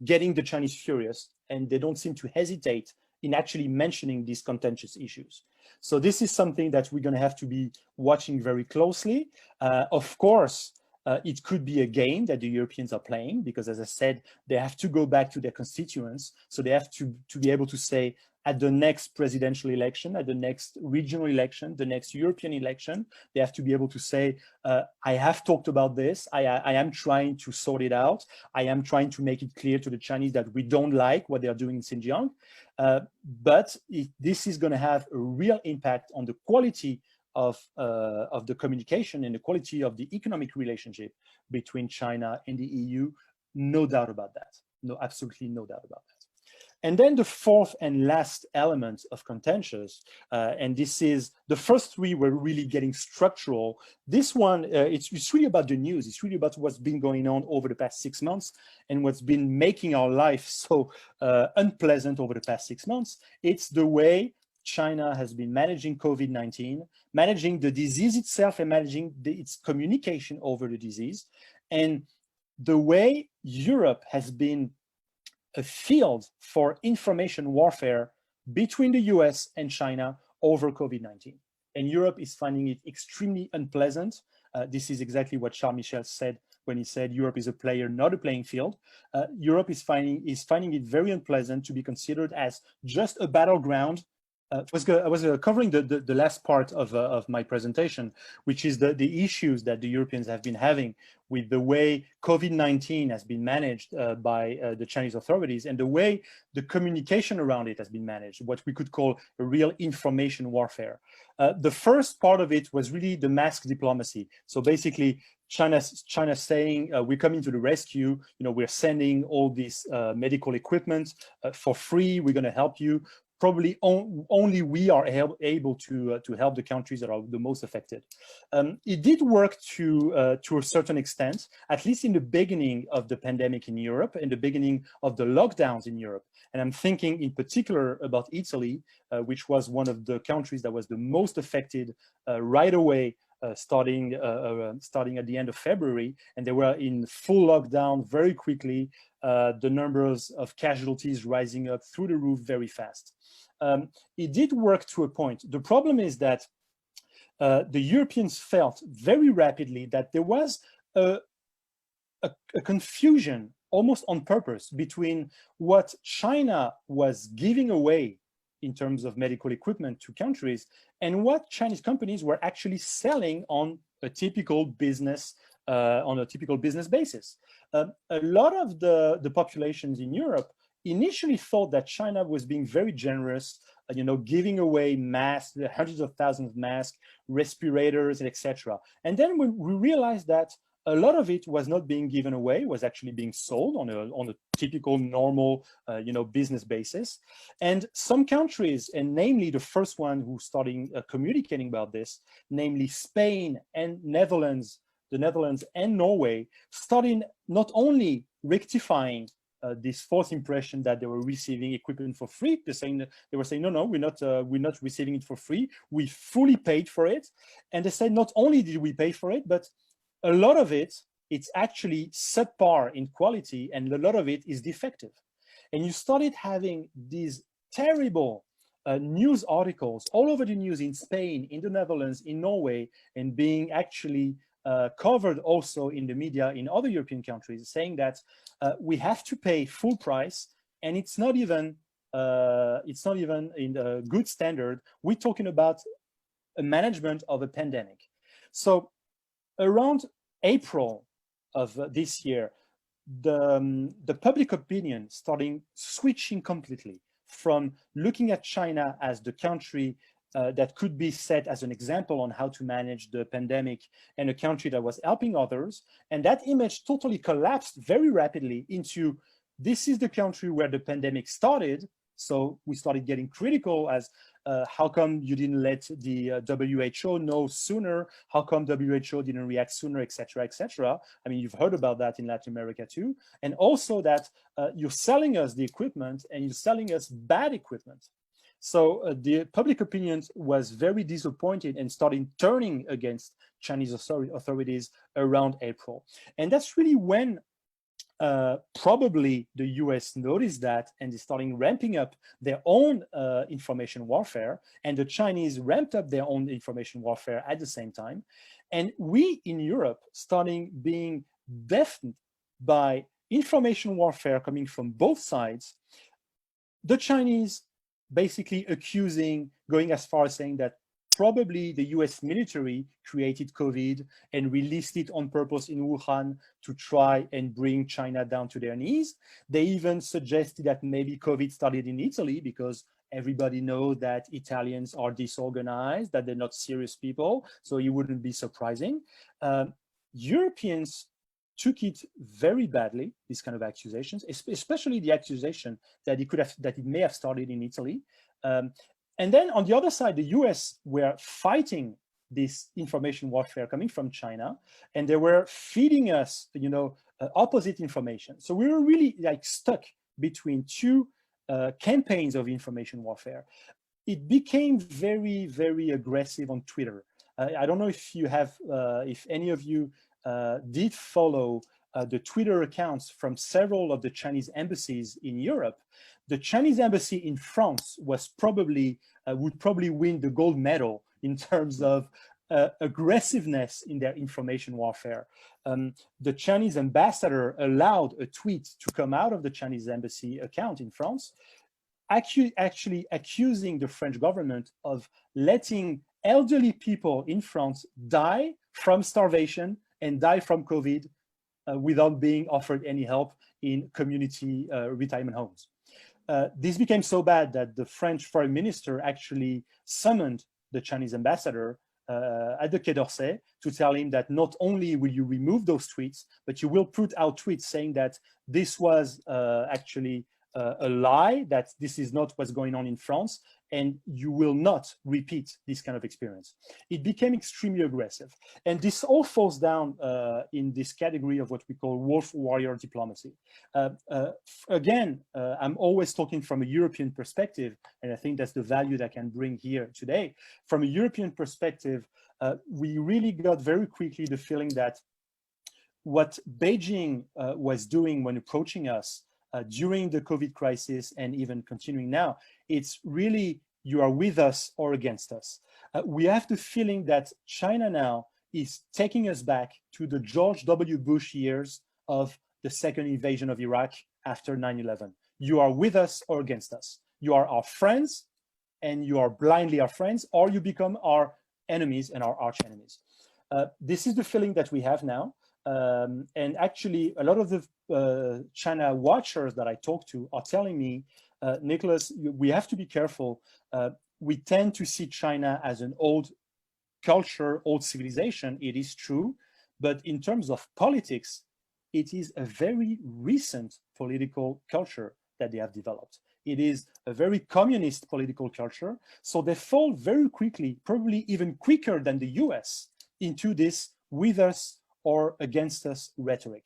getting the Chinese furious, and they don't seem to hesitate in actually mentioning these contentious issues. So this is something that we're going to have to be watching very closely. Of course, it could be a game that the Europeans are playing, because as I said, they have to go back to their constituents. So they have to be able to say, at the next presidential election, at the next regional election, the next European election, they have to be able to say, I have talked about this. I am trying to sort it out. I am trying to make it clear to the Chinese that we don't like what they are doing in Xinjiang. But this is going to have a real impact on the quality of the communication and the quality of the economic relationship between China and the EU. No doubt about that. No, absolutely no doubt about that. And then the fourth and last element of contentious, and this is, the first three were really getting structural. This one, it's really about the news. It's really about what's been going on over the past 6 months and what's been making our life so unpleasant over the past 6 months. It's the way China has been managing COVID-19, managing the disease itself and managing its communication over the disease, and the way Europe has been a field for information warfare between the US and China over COVID-19. And Europe is finding it extremely unpleasant. This is exactly what Charles Michel said when he said Europe is a player, not a playing field. Europe is finding it very unpleasant to be considered as just a battleground. I was covering the last part of my presentation, which is the issues that the Europeans have been having with the way COVID-19 has been managed by the Chinese authorities and the way the communication around it has been managed, what we could call a real information warfare. The first part of it was really the mask diplomacy. So basically, China saying, we're coming to the rescue, we're sending all this medical equipment for free, we're going to help you. Probably only we are able to help the countries that are the most affected. It did work to a certain extent, at least in the beginning of the pandemic in Europe and the beginning of the lockdowns in Europe. And I'm thinking in particular about Italy, which was one of the countries that was the most affected right away, starting at the end of February, and they were in full lockdown very quickly. The numbers of casualties rising up through the roof very fast. It did work to a point. The problem is that the Europeans felt very rapidly that there was a confusion, almost on purpose, between what China was giving away in terms of medical equipment to countries and what Chinese companies were actually selling on a typical business basis. A lot of the populations in Europe initially thought that China was being very generous, giving away masks, hundreds of thousands of masks, respirators, etc. And then we realized that a lot of it was not being given away, was actually being sold on a typical normal business basis. And some countries, and namely the first one who started communicating about this, namely Spain and the Netherlands and Norway, started not only rectifying this false impression that they were receiving equipment for free. They were saying, no, we're not receiving it for free. We fully paid for it. And they said, not only did we pay for it, but a lot of it's actually subpar in quality, and a lot of it is defective. And you started having these terrible news articles all over the news in Spain, in the Netherlands, in Norway, and being actually covered also in the media in other European countries, saying that we have to pay full price, and it's not even in a good standard. We're talking about a management of a pandemic. So around April of this year, the public opinion starting switching completely from looking at China as the country that could be set as an example on how to manage the pandemic and a country that was helping others. And that image totally collapsed very rapidly into, this is the country where the pandemic started. So we started getting critical as how come you didn't let the WHO know sooner? How come WHO didn't react sooner, et cetera, et cetera? I mean, you've heard about that in Latin America too. And also that you're selling us the equipment and you're selling us bad equipment. So the public opinion was very disappointed and started turning against Chinese authorities around April. And that's really when probably the US noticed that and is starting ramping up their own information warfare, and the Chinese ramped up their own information warfare at the same time. And we in Europe starting being deafened by information warfare coming from both sides, the Chinese basically going as far as saying that probably the US military created COVID and released it on purpose in Wuhan to try and bring China down to their knees. They even suggested that maybe COVID started in Italy because everybody knows that Italians are disorganized, that they're not serious people, so it wouldn't be surprising. Europeans took it very badly, these kind of accusations, especially the accusation that it may have started in Italy. And then on the other side, the US were fighting this information warfare coming from China, and they were feeding us, opposite information. So we were really like stuck between two campaigns of information warfare. It became very, very aggressive on Twitter. I don't know if you have, if any of you did follow the Twitter accounts from several of the Chinese embassies in Europe. The Chinese embassy in France was would probably win the gold medal in terms of aggressiveness in their information warfare. The Chinese ambassador allowed a tweet to come out of the Chinese embassy account in France, actually accusing the French government of letting elderly people in France die from starvation and die from COVID without being offered any help in community retirement homes. This became so bad that the French foreign minister actually summoned the Chinese ambassador at the Quai d'Orsay to tell him that not only will you remove those tweets, but you will put out tweets saying that this was actually a lie, that this is not what's going on in France, and you will not repeat this kind of experience. It became extremely aggressive. And this all falls down in this category of what we call wolf warrior diplomacy. Again, I'm always talking from a European perspective, and I think that's the value that I can bring here today. From a European perspective, we really got very quickly the feeling that what Beijing was doing when approaching us during the COVID crisis and even continuing now, it's really you are with us or against us. We have the feeling that China now is taking us back to the George W. Bush years of the second invasion of Iraq after 9/11. You are with us or against us. You are our friends and you are blindly our friends, or you become our enemies and our arch enemies. This is the feeling that we have now. And actually, a lot of the China watchers that I talk to are telling me, Nicholas, we have to be careful. We tend to see China as an old culture, old civilization. It is true. But in terms of politics, it is a very recent political culture that they have developed. It is a very communist political culture. So they fall very quickly, probably even quicker than the US, into this with us or against us rhetoric.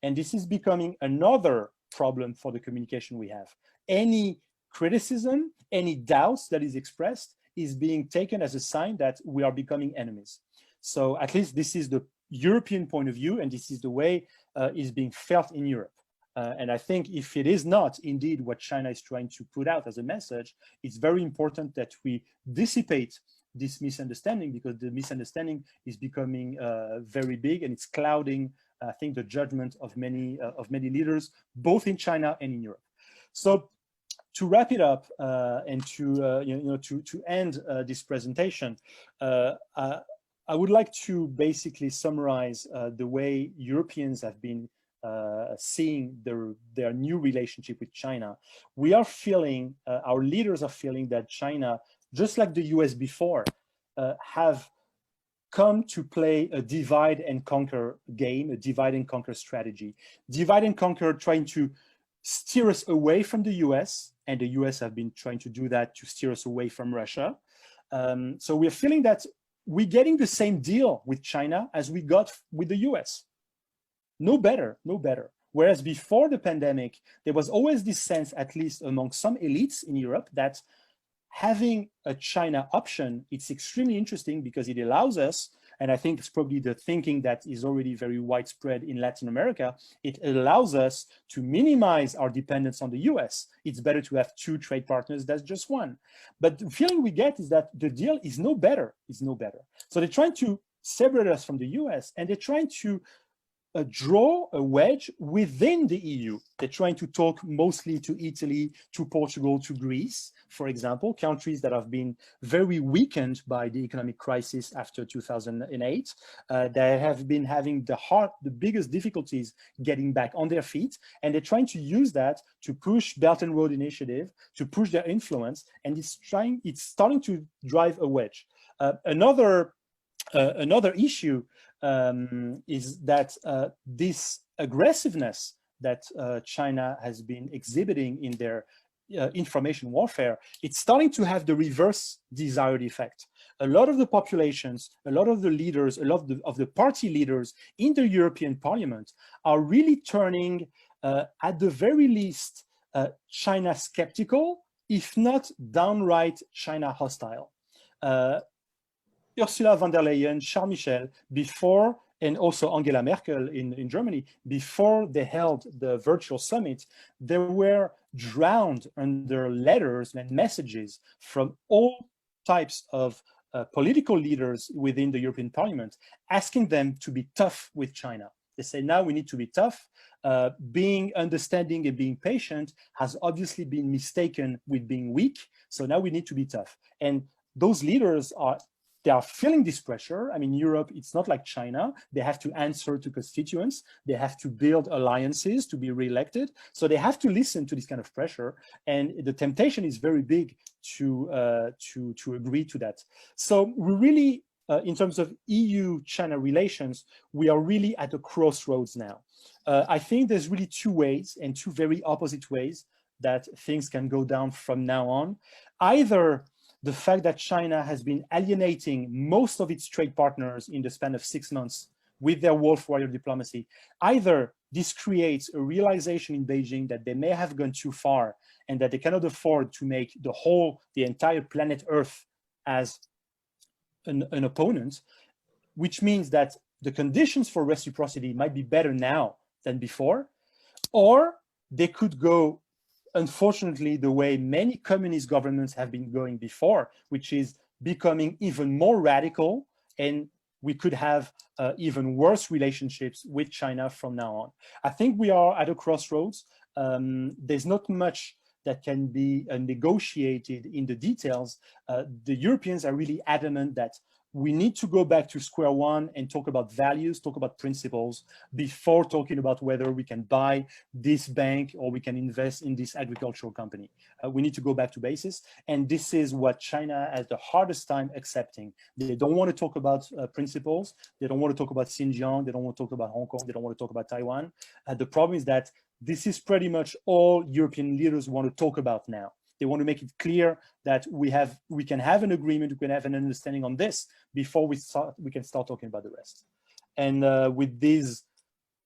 And this is becoming another problem for the communication we have. Any criticism, any doubts that is expressed is being taken as a sign that we are becoming enemies. So at least this is the European point of view, and this is the way it's being felt in Europe. And I think if it is not indeed what China is trying to put out as a message, it's very important that we dissipate this misunderstanding, because the misunderstanding is becoming very big, and it's clouding, I think, the judgment of many leaders, both in China and in Europe. So to wrap it up and to end this presentation, I would like to basically summarize the way Europeans have been seeing their new relationship with China. We are feeling, our leaders are feeling that China, just like the US before, have come to play a divide and conquer game, a divide and conquer strategy. Divide and conquer, trying to steer us away from the US, and the US have been trying to do that to steer us away from Russia. So we're feeling that we're getting the same deal with China as we got with the US. No better, no better. Whereas before the pandemic, there was always this sense, at least among some elites in Europe, that having a China option, it's extremely interesting because it allows us, and I think it's probably the thinking that is already very widespread in Latin America, it allows us to minimize our dependence on the US. It's better to have two trade partners than just one. But the feeling we get is that the deal is no better, So they're trying to separate us from the US, and they're trying to draw a wedge within the EU. They're trying to talk mostly to Italy, to Portugal, to Greece, for example, countries that have been very weakened by the economic crisis after 2008. They have been having the biggest difficulties getting back on their feet, and they're trying to use that to push Belt and Road Initiative, to push their influence, and it's starting to drive a wedge. Another issue is that this aggressiveness that China has been exhibiting in their information warfare, it's starting to have the reverse desired effect. A lot of the populations, a lot of the leaders, a lot of the party leaders in the European Parliament are really turning, at the very least, China skeptical, if not downright China hostile. Ursula von der Leyen, Charles Michel, before, and also Angela Merkel in Germany, before they held the virtual summit, they were drowned under letters and messages from all types of political leaders within the European Parliament, asking them to be tough with China. They say, now we need to be tough. Being understanding and being patient has obviously been mistaken with being weak. So now we need to be tough. And those leaders they are feeling this pressure. I mean, Europe, it's not like China. They have to answer to constituents. They have to build alliances to be reelected. So they have to listen to this kind of pressure. And the temptation is very big to agree to that. So we really, in terms of EU-China relations, we are really at a crossroads now. I think there's really two ways, and two very opposite ways, that things can go down from now on. Either the fact that China has been alienating most of its trade partners in the span of 6 months with their wolf warrior diplomacy, either this creates a realization in Beijing that they may have gone too far and that they cannot afford to make the entire planet Earth as an opponent, which means that the conditions for reciprocity might be better now than before, or they could go, unfortunately, the way many communist governments have been going before, which is becoming even more radical, and we could have even worse relationships with China from now on. I think we are at a crossroads. There's not much that can be negotiated in the details. The Europeans are really adamant that we need to go back to square one and talk about values, talk about principles, before talking about whether we can buy this bank or we can invest in this agricultural company. We need to go back to basis. And this is what China has the hardest time accepting. They don't want to talk about principles. They don't want to talk about Xinjiang. They don't want to talk about Hong Kong. They don't want to talk about Taiwan. The problem is that this is pretty much all European leaders want to talk about now. They want to make it clear that we can have an agreement, we can have an understanding on this before we can start talking about the rest. And with these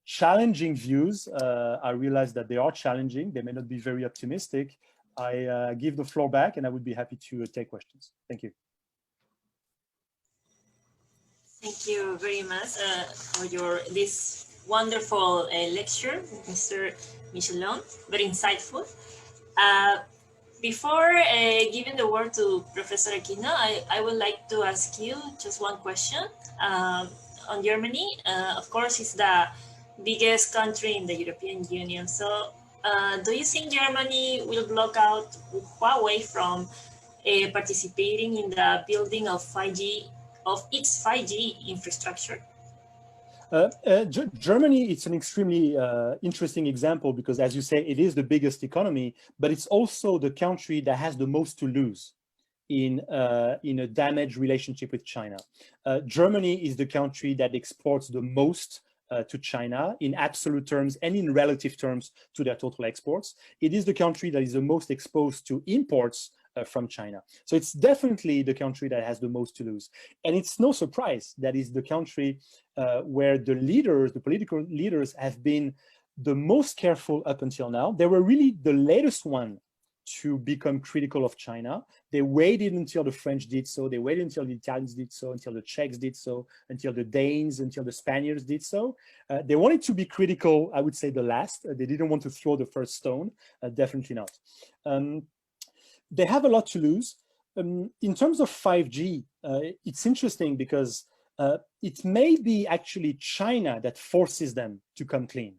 challenging views, I realize that they are challenging. They may not be very optimistic. I give the floor back, and I would be happy to take questions. Thank you. Thank you very much for this wonderful lecture, Mr. Michelon, very insightful. Before giving the word to Professor Aquino, I would like to ask you just one question on Germany. Of course, it's the biggest country in the European Union. So do you think Germany will block out Huawei from participating in the building of 5G, of its 5G infrastructure? Germany, it's an extremely interesting example because, as you say, it is the biggest economy, but it's also the country that has the most to lose in a damaged relationship with China. Germany is the country that exports the most to China in absolute terms and in relative terms to their total exports. It is the country that is the most exposed to imports from China. So it's definitely the country that has the most to lose. And it's no surprise that is the country where the leaders, the political leaders, have been the most careful up until now. They were really the latest one to become critical of China. They waited until the French did so. They waited until the Italians did so, until the Czechs did so, until the Danes, until the Spaniards did so. They wanted to be critical, I would say, the last. They didn't want to throw the first stone, definitely not. They have a lot to lose. In terms of 5G, it's interesting because it may be actually China that forces them to come clean,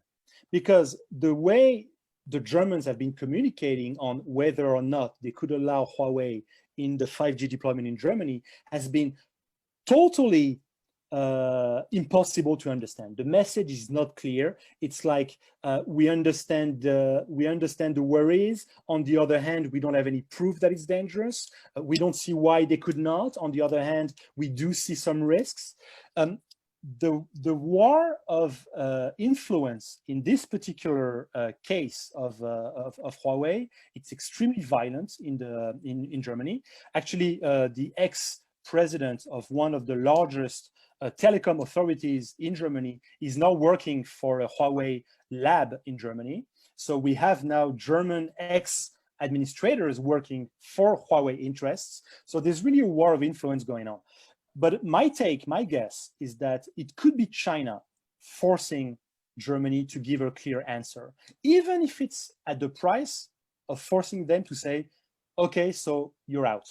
because the way the Germans have been communicating on whether or not they could allow Huawei in the 5G deployment in Germany has been totally impossible to understand. The message is not clear. It's like we understand the worries. On the other hand, we don't have any proof that it's dangerous. We don't see why they could not. On the other hand, we do see some risks. The war of influence in this particular case of Huawei, it's extremely violent in Germany. Actually, the ex-president of one of the largest telecom authorities in Germany is now working for a Huawei lab in Germany. So we have now German ex-administrators working for Huawei interests. So there's really a war of influence going on. But my guess is that it could be China forcing Germany to give a clear answer, even if it's at the price of forcing them to say, okay, so you're out.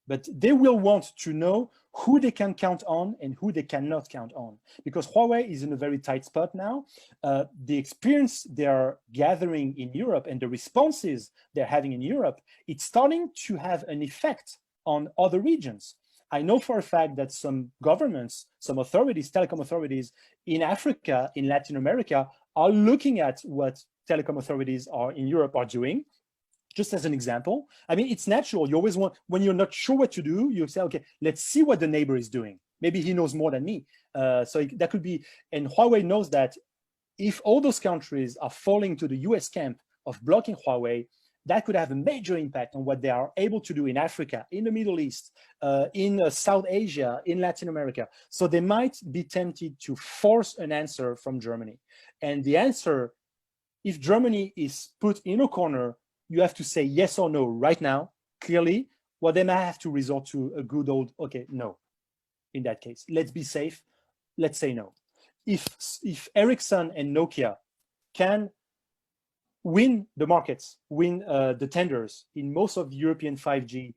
But they will want to know who they can count on and who they cannot count on, because Huawei is in a very tight spot now. The experience they are gathering in Europe and the responses they're having in Europe, it's starting to have an effect on other regions. I know for a fact that some governments, some authorities, telecom authorities in Africa, in Latin America, are looking at what telecom authorities in Europe are doing. Just as an example, I mean, it's natural. You always want, when you're not sure what to do, you say, okay, let's see what the neighbor is doing. Maybe he knows more than me. So that could be, and Huawei knows that if all those countries are falling to the US camp of blocking Huawei, that could have a major impact on what they are able to do in Africa, in the Middle East, in South Asia, in Latin America. So they might be tempted to force an answer from Germany. And the answer, if Germany is put in a corner, you have to say yes or no right now, clearly. Well, they might have to resort to a good old, okay, no. In that case, let's be safe. Let's say no. If Ericsson and Nokia can win the markets, win the tenders in most of the European 5G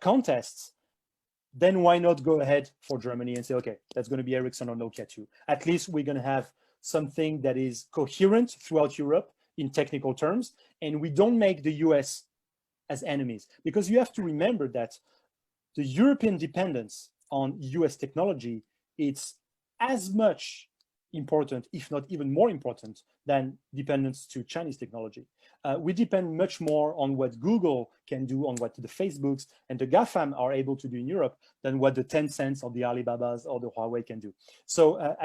contests, then why not go ahead for Germany and say, okay, that's going to be Ericsson or Nokia too. At least we're going to have something that is coherent throughout Europe in technical terms, and we don't make the US as enemies. Because you have to remember that the European dependence on US technology, it's as much important, if not even more important, than dependence to Chinese technology. We depend much more on what Google can do, on what the Facebooks and the GAFAM are able to do in Europe than what the Tencents or the Alibabas or the Huawei can do. So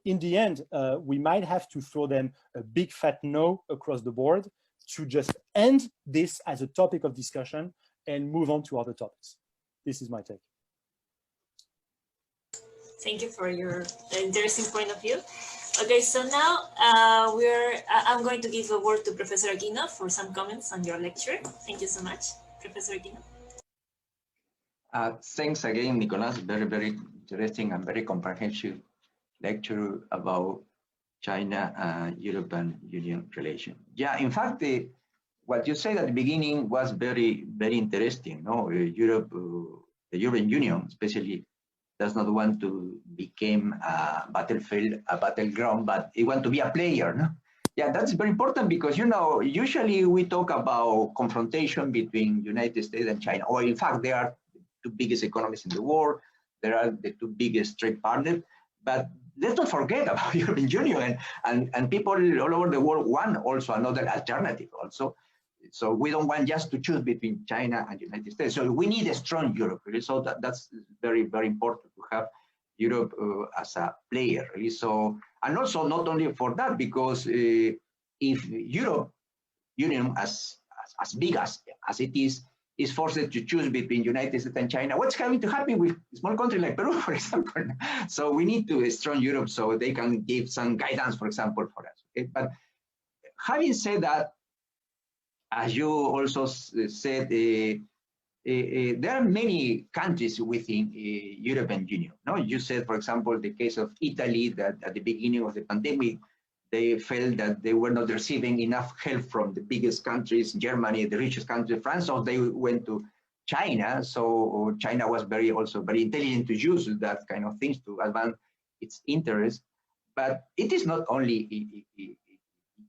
in the end, we might have to throw them a big fat no across the board to just end this as a topic of discussion and move on to other topics. This is my take. Thank you for your interesting point of view. Okay, so now I'm going to give the word to Professor Aquino for some comments on your lecture. Thank you so much, Professor Aquino. Thanks again, Nicolas. Very, very interesting and very comprehensive lecture about China-European Union relation. Yeah, in fact, what you said at the beginning was very, very interesting. No, Europe, the European Union, especially, does not want to become a battlefield, a battleground, but it wants to be a player. No? Yeah, that's very important because, you know, usually we talk about confrontation between United States and China, or in fact, they are the two biggest economies in the world. They are the two biggest trade partners, but let's not forget about European Union and people all over the world want also another alternative also. So we don't want just to choose between China and United States. So we need a strong Europe, really. So that's very, very important to have Europe as a player, really. So, and also not only for that, because if Europe Union as big as it is forced to choose between United States and China, what's going to happen with a small country like Peru, for example? So we need to strong Europe so they can give some guidance, for example, for us. Okay? But having said that, as you also said, there are many countries within European Union. No, you said, for example, the case of Italy, that at the beginning of the pandemic, they felt that they were not receiving enough help from the biggest countries, Germany, the richest country, France, so they went to China. So China was also very intelligent to use that kind of things to advance its interests. But it is not only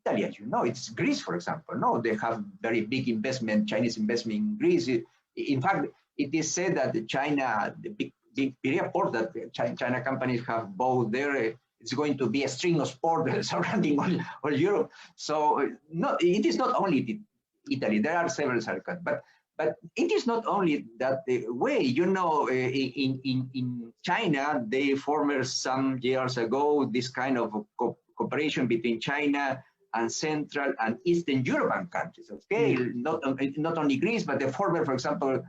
Italy, as you know, it's Greece, for example. No, they have very big investment, Chinese investment in Greece. In fact, it is said that China, the big report that China companies have bought there, it's going to be a string of ports surrounding all Europe. So it is not only Italy, there are several countries, but it is not only that way. You know, in China, they formed some years ago this kind of cooperation between China and Central and Eastern European countries. Okay, not only Greece, but the former, for example,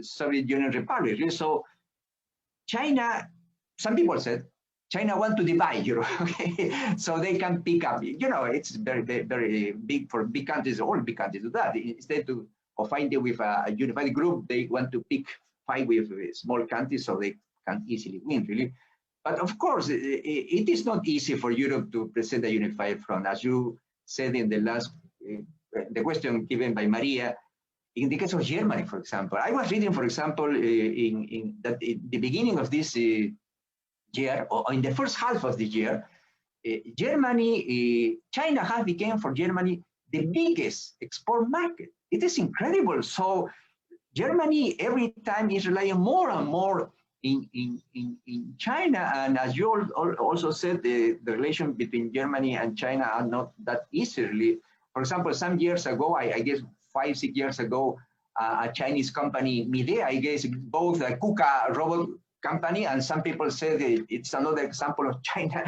Soviet Union Republic. So China, some people said, China want to divide Europe, okay? So they can pick up, you know, it's very, very, very big for big countries, all big countries do that. Instead of fighting with a unified group, they want to fight with small countries so they can easily win, really. But of course, it is not easy for Europe to present a unified front. As you said in the last, the question given by Maria, in the case of Germany, for example, I was reading, for example, in the beginning of this year, or in the first half of the year, China has become for Germany the biggest export market. It is incredible. So Germany every time is relying more and more in China, and as you also said, the relation between Germany and China are not that easily. For example, some years ago, I guess 5-6 years ago, a Chinese company, Midea, I guess, both a KUKA robot company, and some people said it's another example of China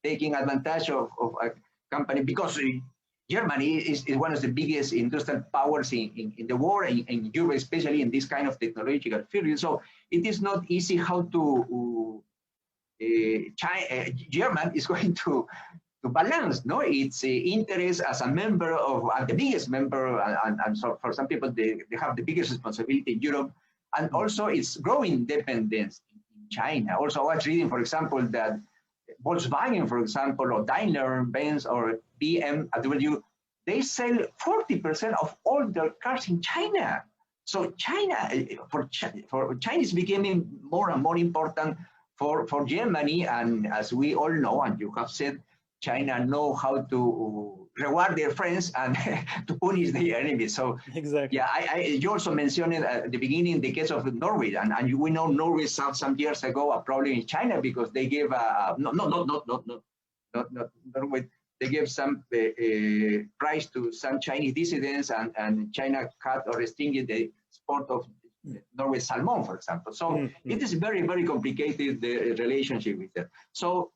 taking advantage of a company, because Germany is one of the biggest industrial powers in the world, in Europe, especially in this kind of technological field. So it is not easy how to, German is going to balance its interest as a member of, the biggest member, and so for some people, they have the biggest responsibility in Europe, and also its growing dependence in China. Also, I was reading, for example, that Volkswagen, for example, or Daimler, Benz, or BMW, they sell 40% of all their cars in China. So China, for China is becoming more and more important for Germany. And as we all know, and you have said, China know how to reward their friends and to punish their enemies. So exactly. Yeah, you also mentioned it at the beginning, the case of Norway, and we know Norway some years ago a problem in China because they gave not Norway. They gave some price to some Chinese dissidents, and China cut or restricted the export of Norway salmon, for example. So it is very, very complicated, the relationship with them. So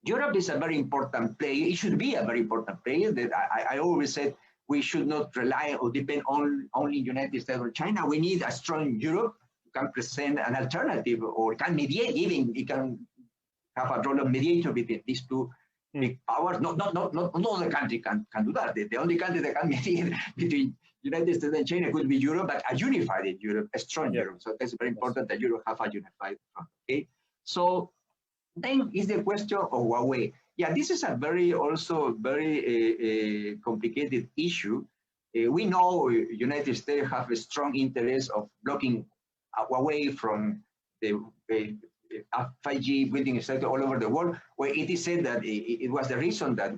Europe is a very important player. It should be a very important player. That I always said we should not rely or depend on only United States or China. We need a strong Europe who can present an alternative or can mediate. Even it can have a role of mediator between these two big powers. Not other country can do that. The only country that can mediate between United States and China could be Europe, but a unified Europe, a strong Europe. So that's very important that Europe have a unified front. Okay, so then is the question of Huawei. Yeah, this is a also very complicated issue. We know United States have a strong interest of blocking Huawei from the 5G building sector all over the world, where it is said that it was the reason that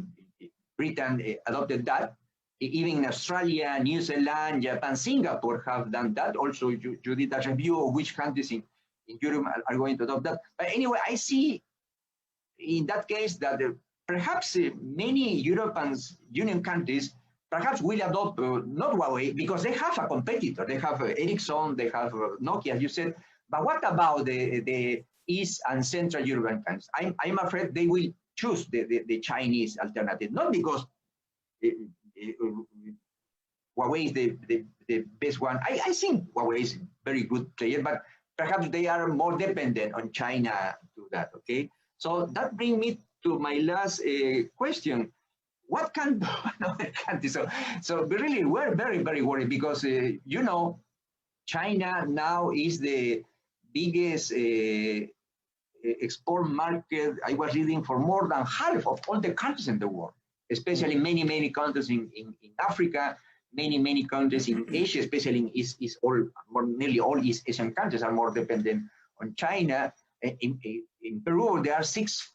Britain adopted that. Even Australia, New Zealand, Japan, Singapore have done that. Also, you did a review of which countries in Europe are going to adopt that. But anyway, I see in that case that perhaps many European Union countries perhaps will adopt not Huawei because they have a competitor. They have Ericsson, they have Nokia, as you said. But what about the East and Central European countries? I'm afraid they will choose the Chinese alternative, not because Huawei is the best one. I think Huawei is a very good player, but perhaps they are more dependent on China to that, okay? So that brings me to my last question. What can do another country? So really, we're very, very worried because, you know, China now is the biggest export market, I was reading, for more than half of all the countries in the world, especially many countries in Africa, many countries in Asia, especially in nearly all East Asian countries are more dependent on China. In Peru, there are 6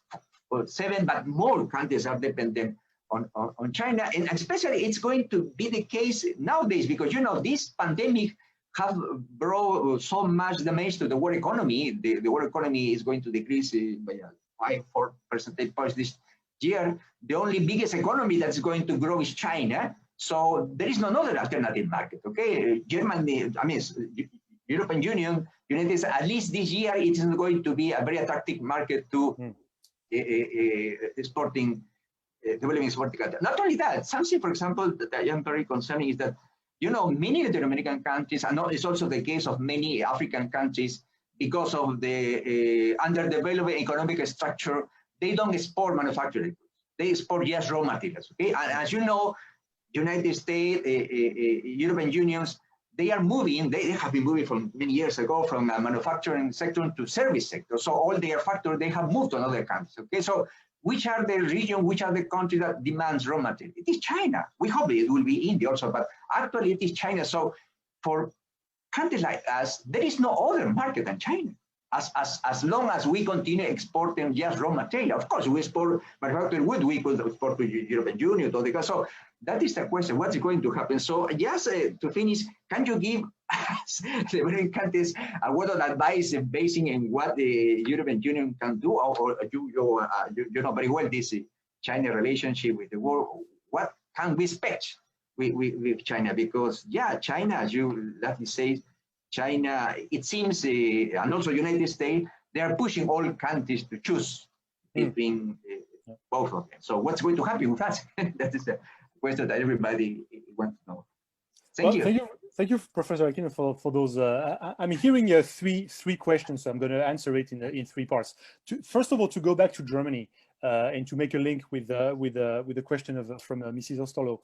or 7, but more countries are dependent on China. And especially it's going to be the case nowadays because, you know, this pandemic have brought so much damage to the world economy. The world economy is going to decrease by 4 percentage points this year. The only biggest economy that's going to grow is China. So there is no other alternative market, okay? Germany, I mean, European Union, United States, at least this year, it is going to be a very attractive market to developing exporting countries. Not only that, something, for example, that I am very concerned is that, you know, many Latin American countries, and it's also the case of many African countries, because of the underdeveloped economic structure, they don't export manufacturing. They export just raw materials, okay? And as you know, United States, European Unions, they have been moving from many years ago from a manufacturing sector to service sector. So all their factories, they have moved to another countries, okay? So which are the region, which are the countries that demands raw material? It is China. We hope it will be India also, but actually it is China. So for countries like us, there is no other market than China. As long as we continue exporting just raw material, of course, we export manufactured wood, we could export to European Union, to the, so that is the question, what's going to happen? So just to finish, can you give us, the various countries, a word of advice basing in what the European Union can do, or you know very well this China relationship with the world, what can we expect with China? Because yeah, China, as you rightly say, China, it seems, and also United States, they are pushing all countries to choose between both of them. So what's going to happen with us? That is the question that everybody wants to know. Thank you. Thank you, Professor Aquino, for those. I'm hearing three questions, so I'm going to answer it in 3 parts. First of all, to go back to Germany and to make a link with the question from Mrs. Ostolo.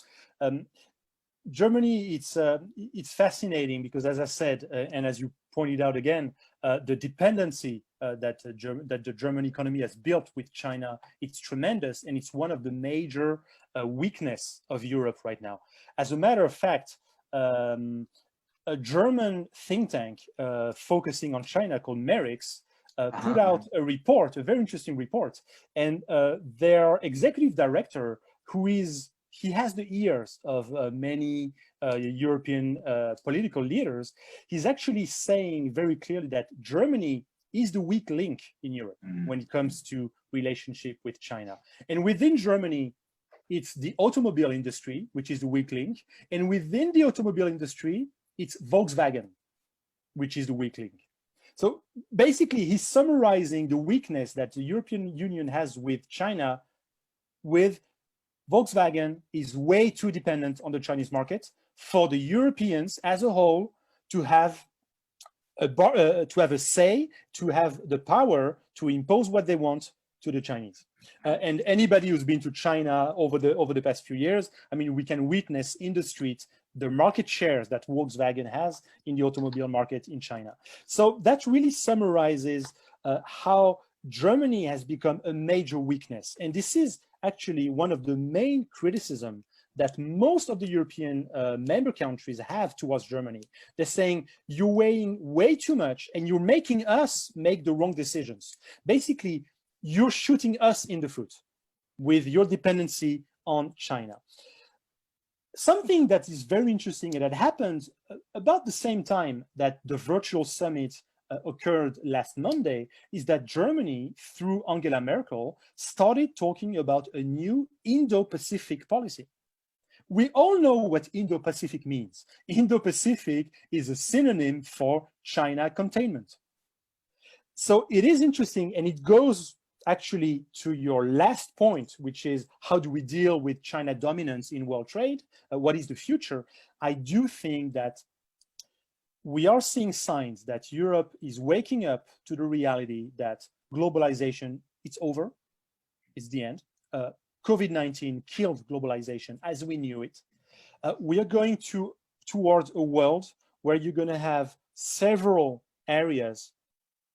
Germany, it's fascinating because, as I said, and as you pointed out again, the dependency that the German economy has built with China, it's tremendous, and it's one of the major weakness of Europe right now. As a matter of fact, a German think tank focusing on China called Merix put out a report, a very interesting report, and their executive director, he has the ears of many European political leaders. He's actually saying very clearly that Germany is the weak link in Europe when it comes to relationship with China. And within Germany, it's the automobile industry, which is the weak link. And within the automobile industry, it's Volkswagen, which is the weak link. So basically, he's summarizing the weakness that the European Union has with China with Volkswagen is way too dependent on the Chinese market for the Europeans as a whole to have a say, to have the power to impose what they want to the Chinese. And anybody who's been to China over the past few years, I mean, we can witness in the streets the market shares that Volkswagen has in the automobile market in China. So that really summarizes how Germany has become a major weakness. And this is actually one of the main criticism that most of the European member countries have towards Germany. They're saying, you're weighing way too much and you're making us make the wrong decisions. Basically, you're shooting us in the foot with your dependency on China. Something that is very interesting and that happened about the same time that the virtual summit occurred last Monday is that Germany, through Angela Merkel, started talking about a new Indo-Pacific policy. We all know what Indo-Pacific means. Indo-Pacific is a synonym for China containment. So it is interesting, and it goes actually to your last point, which is how do we deal with China dominance in world trade? What is the future? I do think that we are seeing signs that Europe is waking up to the reality that globalization, it's over, it's the end. COVID-19 killed globalization as we knew it. We are going towards a world where you're going to have several areas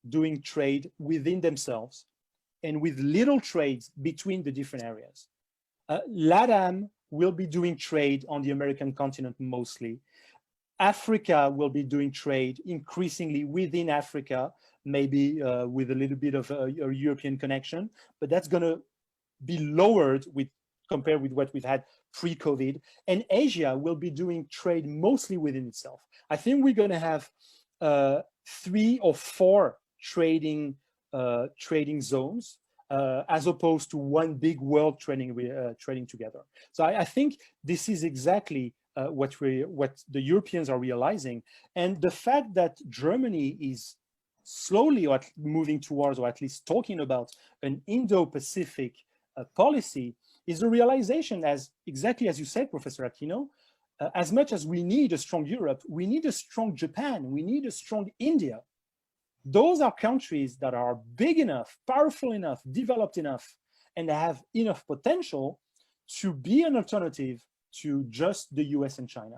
doing trade within themselves and with little trades between the different areas. LATAM will be doing trade on the American continent mostly. Africa will be doing trade increasingly within Africa, maybe with a little bit of a European connection, but that's going to be lowered compared with what we've had pre-COVID. And Asia will be doing trade mostly within itself. I think we're going to have 3 or 4 trading zones as opposed to one big world trading together. So I think this is exactly what the Europeans are realizing. And the fact that Germany is slowly moving towards, or at least talking about, an Indo-Pacific policy is the realization, as exactly as you said, Professor Aquino, as much as we need a strong Europe, we need a strong Japan, we need a strong India. Those are countries that are big enough, powerful enough, developed enough, and have enough potential to be an alternative to just the US and China.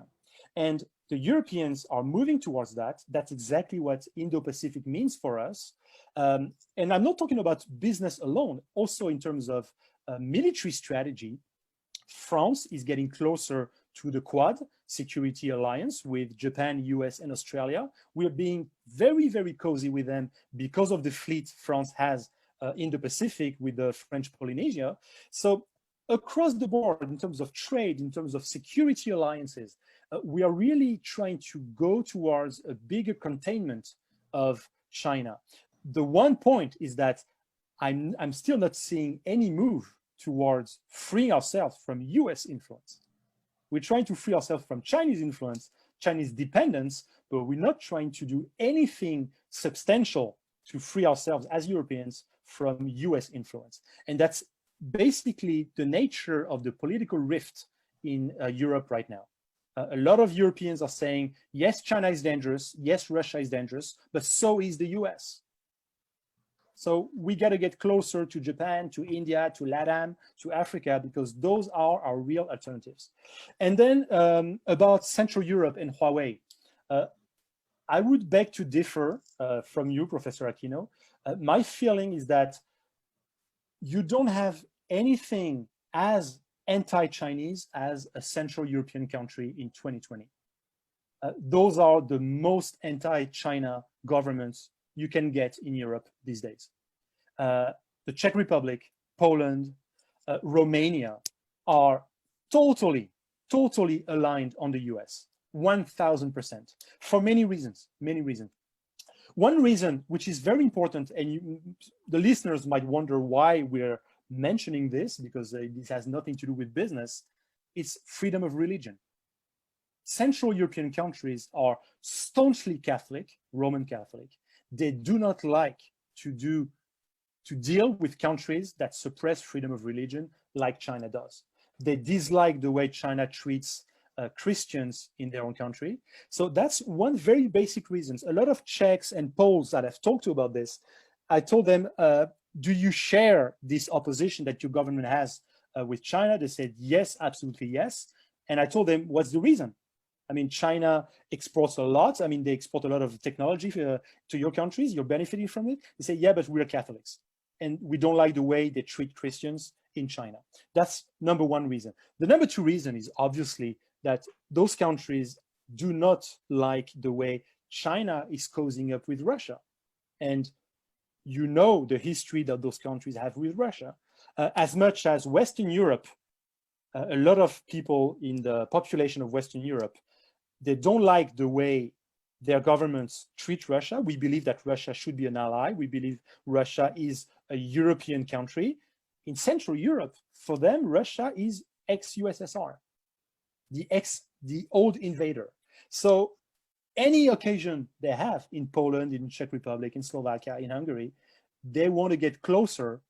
And the Europeans are moving towards that. That's exactly what Indo-Pacific means for us. And I'm not talking about business alone, also in terms of military strategy. France is getting closer to the Quad security alliance with Japan, US, and Australia. We're being very, very cozy with them because of the fleet France has in the Pacific with the French Polynesia. So across the board, in terms of trade, in terms of security alliances, we are really trying to go towards a bigger containment of China. The one point is that I'm still not seeing any move towards freeing ourselves from US influence. We're trying to free ourselves from Chinese influence, Chinese dependence, but we're not trying to do anything substantial to free ourselves as Europeans from US influence. And that's basically the nature of the political rift in Europe right now. A lot of Europeans are saying, yes, China is dangerous, yes, Russia is dangerous, but so is the US. So we got to get closer to Japan, to India, to LATAM, to Africa, because those are our real alternatives. And then about Central Europe and Huawei, I would beg to differ from you, Professor Aquino. My feeling is that you don't have anything as anti-Chinese as a Central European country in 2020. Those are the most anti-China governments you can get in Europe these days. The Czech Republic, Poland, Romania are totally aligned on the US, 1000%, for many reasons. One reason, which is very important, and the listeners might wonder why we're mentioning this, because this has nothing to do with business, it's freedom of religion. Central European countries are staunchly Catholic, Roman Catholic. They do not like to deal with countries that suppress freedom of religion like China does. They dislike the way China treats Christians in their own country. So that's one very basic reason. A lot of Czechs and Poles that I've talked to about this, I told them, do you share this opposition that your government has with China? They said, yes, absolutely yes. And I told them, what's the reason? I mean, China exports a lot. I mean, they export a lot of technology to your countries. You're benefiting from it. They say, yeah, but we're Catholics. and we don't like the way they treat Christians in China. That's number one reason. The number two reason is obviously that those countries do not like the way China is cozying up with Russia. And you know the history that those countries have with Russia. As much as Western Europe, a lot of people in the population of Western Europe, they don't like the way their governments treat Russia. We believe that Russia should be an ally. We believe Russia is a European country. In Central Europe, for them, Russia is ex-USSR, the old invader. So any occasion they have in Poland, in Czech Republic, in Slovakia, in Hungary, they want to get closer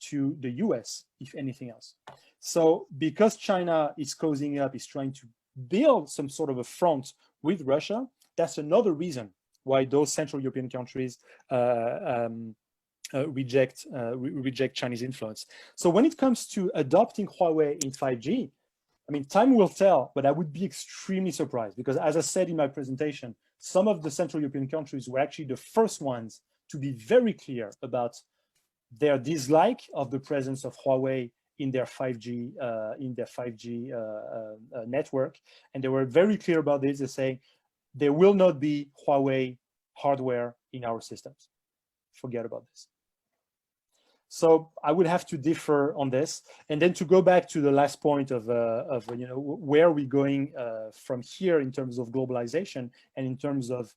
to the US, if anything else. So because China is cozying up, is trying to build some sort of a front with Russia, that's another reason why those Central European countries reject Chinese influence. So when it comes to adopting Huawei in 5G, I mean, time will tell, but I would be extremely surprised because, as I said in my presentation, some of the Central European countries were actually the first ones to be very clear about their dislike of the presence of Huawei in their 5G network, and they were very clear about this. They say there will not be Huawei hardware in our systems. Forget about this. So I would have to differ on this, and then to go back to the last point of where are we going from here in terms of globalization and in terms of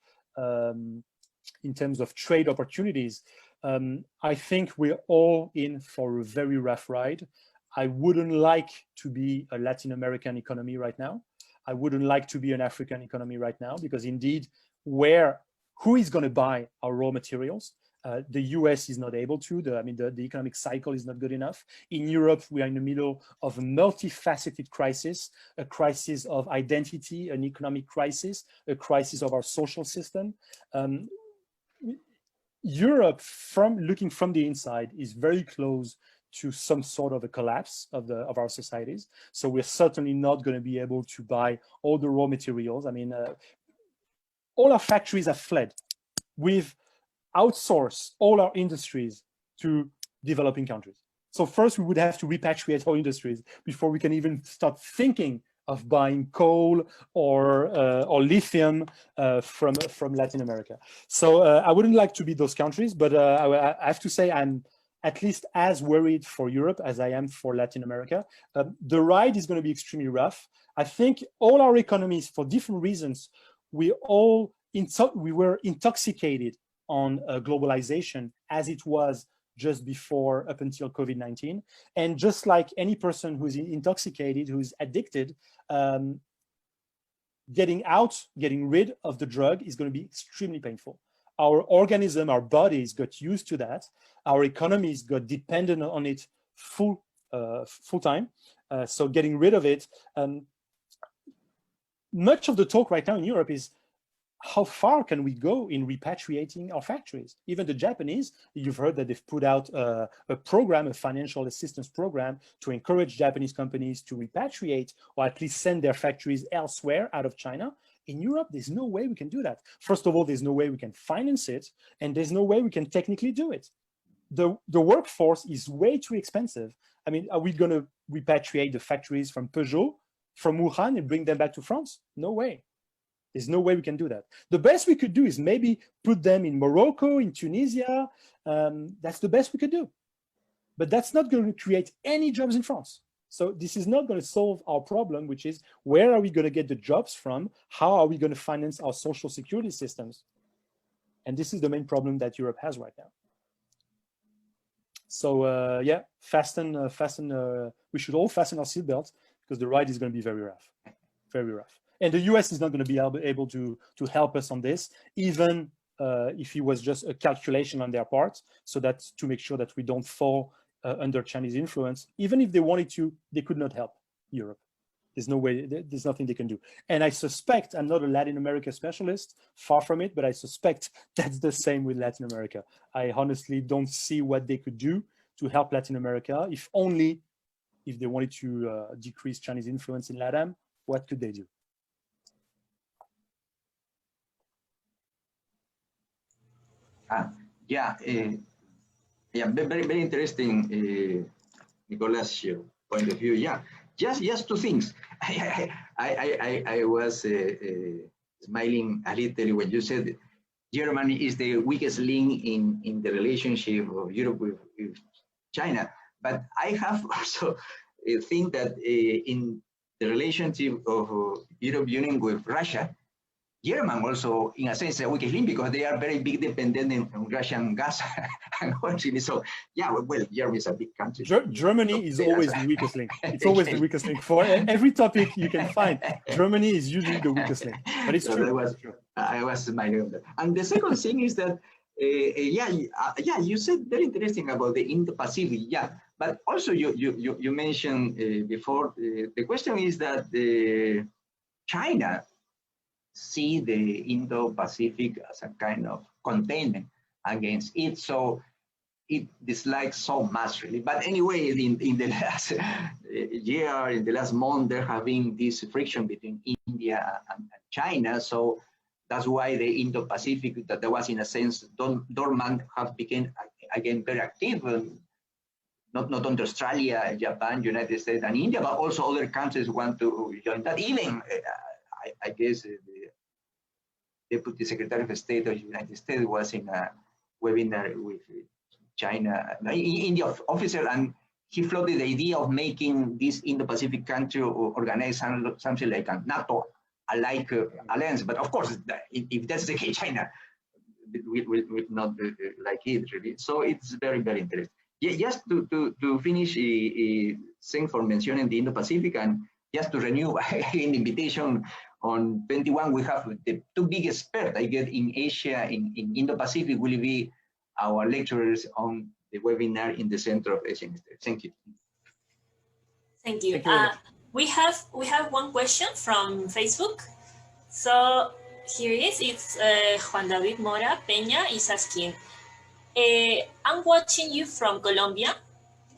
trade opportunities. I think we're all in for a very rough ride. I wouldn't like to be a Latin American economy right now. I wouldn't like to be an African economy right now, because indeed, who is going to buy our raw materials? The US is not able to. The economic cycle is not good enough. In Europe, we are in the middle of a multifaceted crisis, a crisis of identity, an economic crisis, a crisis of our social system. Europe, looking from the inside, is very close to some sort of a collapse of our societies. So we're certainly not going to be able to buy all the raw materials. I mean, all our factories have fled. We've outsourced all our industries to developing countries. So first, we would have to repatriate our industries before we can even start thinking of buying coal or lithium from Latin America. So I wouldn't like to be those countries, but I have to say I'm at least as worried for Europe as I am for Latin America. The ride is going to be extremely rough. I think all our economies, for different reasons, we were intoxicated on globalization as it was just before, up until COVID-19. And just like any person who's intoxicated, who's addicted, getting rid of the drug is going to be extremely painful. Our organism, our bodies got used to that. Our economies got dependent on it full time. So getting rid of it, much of the talk right now in Europe is how far can we go in repatriating our factories? Even the Japanese, you've heard that they've put out a program, a financial assistance program, to encourage Japanese companies to repatriate or at least send their factories elsewhere out of China. In Europe, there's no way we can do that. First of all, there's no way we can finance it, and there's no way we can technically do it. The workforce is way too expensive. I mean, are we going to repatriate the factories from Peugeot, from Wuhan, and bring them back to France? No way. There's no way we can do that. The best we could do is maybe put them in Morocco, in Tunisia. That's the best we could do. But that's not going to create any jobs in France. So this is not going to solve our problem, which is, where are we going to get the jobs from? How are we going to finance our social security systems? And this is the main problem that Europe has right now. So yeah, we should all fasten our seatbelts, because the ride is going to be very rough, very rough. And the US is not going to be able to help us on this, even if it was just a calculation on their part, so that to make sure that we don't fall under Chinese influence. Even if they wanted to, they could not help Europe. There's no way, there's nothing they can do. And I suspect, I'm not a Latin America specialist, far from it, but I suspect that's the same with Latin America. I honestly don't see what they could do to help Latin America, if they wanted to decrease Chinese influence in LATAM. What could they do? Yeah, Yeah, very interesting, Nicolas, your point of view. Yeah, just two things. I was smiling a little when you said Germany is the weakest link in the relationship of Europe with China. But I have also think that in the relationship of Europe Union with Russia, Germany also, in a sense, a weakest link because they are very big dependent on Russian gas and oil. So, yeah, well, Germany is a big country. Germany is always the weakest link. It's always the weakest link. For every topic you can find, Germany is usually the weakest link. But it's so true. I was smiling on that. And the second thing is that, you said very interesting about the Indo-Pacific. Yeah, but also you mentioned before, the question is that China see the Indo-Pacific as a kind of containment against it. So it dislikes so much, really. But anyway, in the last year, in the last month, there have been this friction between India and China. So that's why the Indo-Pacific, that there was, in a sense, dormant, have become again very active. Not only Australia, Japan, United States, and India, but also other countries want to join that. Even, I guess, the Deputy Secretary of State of the United States was in a webinar with China, India officer, and he floated the idea of making this Indo-Pacific country organize something like a NATO-alike alliance. But of course, if that's the case, China will not like it, really. So it's very, very interesting. Yeah, just to finish, thanks for mentioning the Indo-Pacific, and just to renew again the invitation. On 21, we have the two big experts I get in Asia, in Indo-Pacific, will be our lecturers on the webinar in the Center of Asian Studies. Thank you. Thank you. We have one question from Facebook. So here it is. It's Juan David Mora Peña is asking, I'm watching you from Colombia.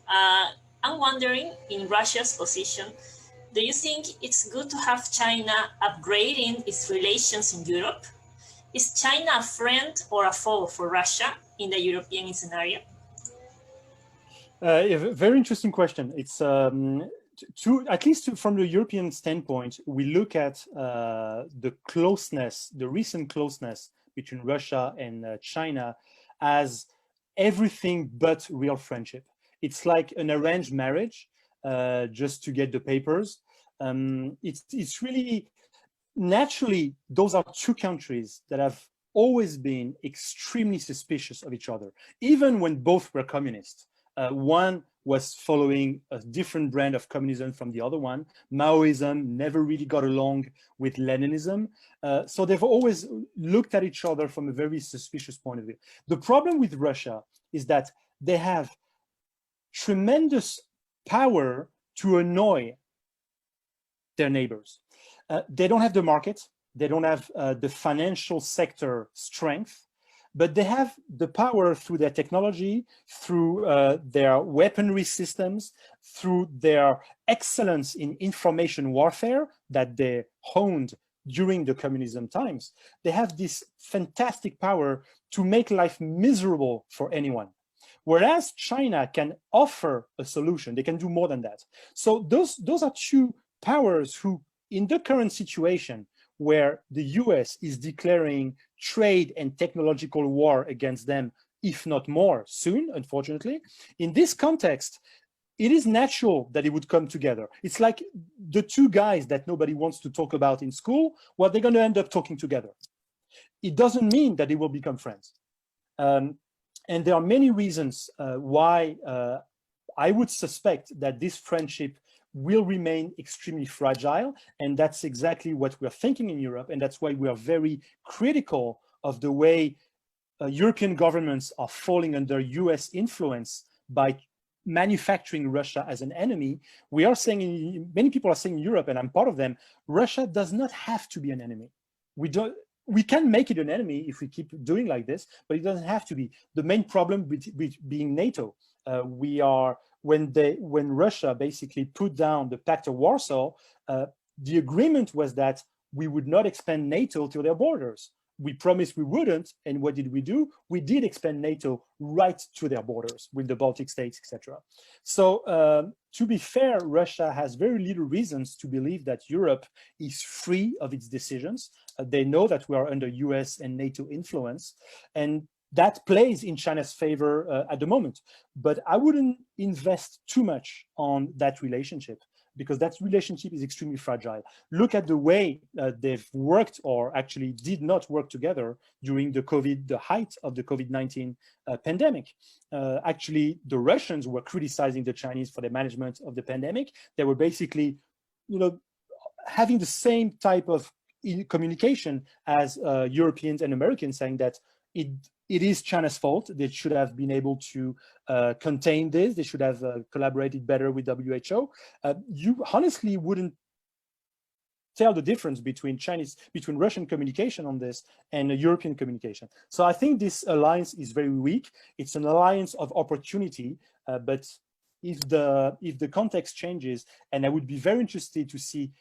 I'm wondering, in Russia's position, do you think it's good to have China upgrading its relations in Europe? Is China a friend or a foe for Russia in the European scenario? A very interesting question. It's at least from the European standpoint, we look at the closeness, the recent closeness between Russia and China as everything but real friendship. It's like an arranged marriage. Just to get the papers. It's really, naturally, those are two countries that have always been extremely suspicious of each other, even when both were communist. One was following a different brand of communism from the other one. Maoism never really got along with Leninism. So they've always looked at each other from a very suspicious point of view. The problem with Russia is that they have tremendous power to annoy their neighbors. They don't have the market, they don't have the financial sector strength, but they have the power through their technology, through their weaponry systems, through their excellence in information warfare that they honed during the communism times. They have this fantastic power to make life miserable for anyone. Whereas China can offer a solution, they can do more than that. So those are two powers who, in the current situation where the US is declaring trade and technological war against them, if not more soon, unfortunately, in this context, it is natural that it would come together. It's like the two guys that nobody wants to talk about in school, well, they're going to end up talking together. It doesn't mean that they will become friends. And there are many reasons why I would suspect that this friendship will remain extremely fragile. And that's exactly what we're thinking in Europe. And that's why we are very critical of the way European governments are falling under US influence by manufacturing Russia as an enemy. We are saying, many people are saying in Europe, and I'm part of them, Russia does not have to be an enemy. We can make it an enemy if we keep doing like this, but it doesn't have to be. The main problem with being NATO, when Russia basically put down the Pact of Warsaw, the agreement was that we would not expand NATO to their borders. we promised we wouldn't, and what did we do? We did expand NATO right to their borders with the Baltic states, etc. So to be fair, Russia has very little reasons to believe that Europe is free of its decisions. They know that we are under US and NATO influence, and that plays in China's favor at the moment. But I wouldn't invest too much on that relationship, because that relationship is extremely fragile. Look at the way they've worked, or actually did not work together during the height of the COVID-19 pandemic. Actually, the Russians were criticizing the Chinese for the management of the pandemic. They were basically, having the same type of communication as Europeans and Americans, saying that it is China's fault. They should have been able to contain this. They should have collaborated better with WHO. You honestly wouldn't tell the difference between Russian communication on this and European communication. So I think this alliance is very weak. It's an alliance of opportunity, but if the context changes, and I would be very interested to see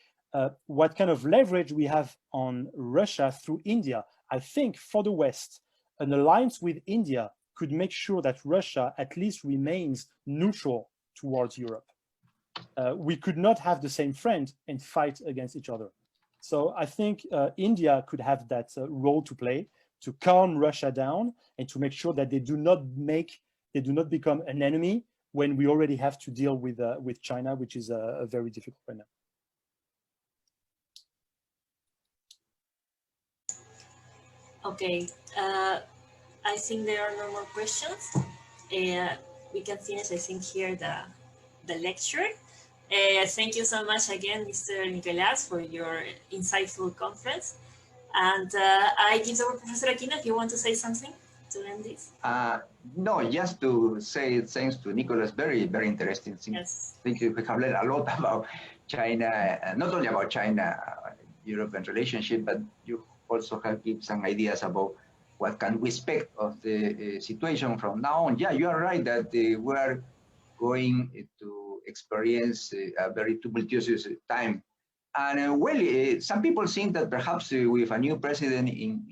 what kind of leverage we have on Russia through India. I think for the West, an alliance with India could make sure that Russia at least remains neutral towards Europe. We could not have the same friend and fight against each other. So I think India could have that role to play, to calm Russia down and to make sure that they do not become an enemy when we already have to deal with China, which is very difficult right now. Okay, I think there are no more questions. We can finish, I think, here the lecture. Thank you so much again, Mr. Nicolas, for your insightful conference. And I give the word to Professor Aquino if you want to say something to end this. No, just to say thanks to Nicolas, very, very interesting. Yes. I think we have learned a lot about China, not only about China-European relationship, but you also have given some ideas about what can we expect of the situation from now on. Yeah, you are right that we are going to experience a very tumultuous time. And some people think that perhaps with a new president in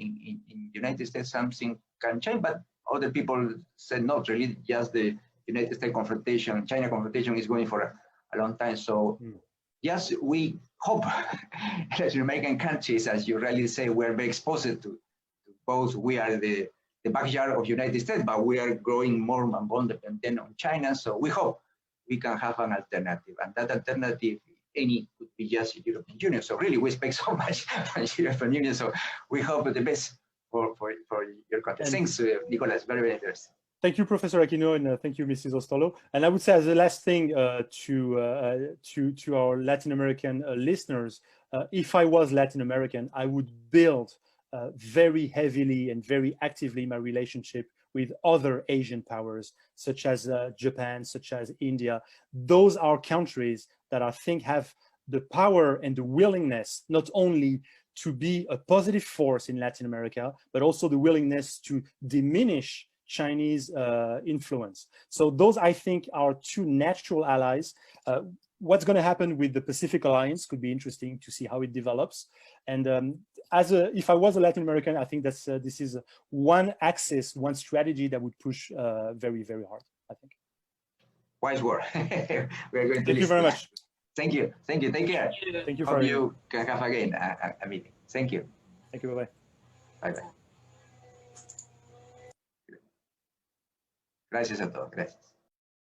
United States, something can change, but other people said not really, just the United States confrontation, China confrontation is going for a long time. So yes, we hope Latin American countries, as you rightly say, we're very exposed to both. We are the backyard of United States, but we are growing more and more dependent on China. So we hope we can have an alternative, and that alternative, any, could be just the European Union. So really, we expect so much from the European Union. So we hope the best for your country. Thanks, Nicolas. Very, very interesting. Thank you, Professor Aquino, and thank you, Mrs. Ostolo. And I would say, as the last thing to our Latin American listeners, if I was Latin American, I would build very heavily and very actively my relationship with other Asian powers, such as Japan, such as India. Those are countries that I think have the power and the willingness not only to be a positive force in Latin America, but also the willingness to diminish Chinese influence. So those, I think, are two natural allies. What's going to happen with the Pacific Alliance could be interesting to see how it develops. And if I was a Latin American, I think this is one axis, one strategy that would push very, very hard, I think. Wise word. We're going to Thank you very much. Thank you. Thank you. Take care. Thank you. Hope you can have again a meeting. Thank you. Thank you. Bye-bye. Bye-bye. Gracias a todos. Gracias.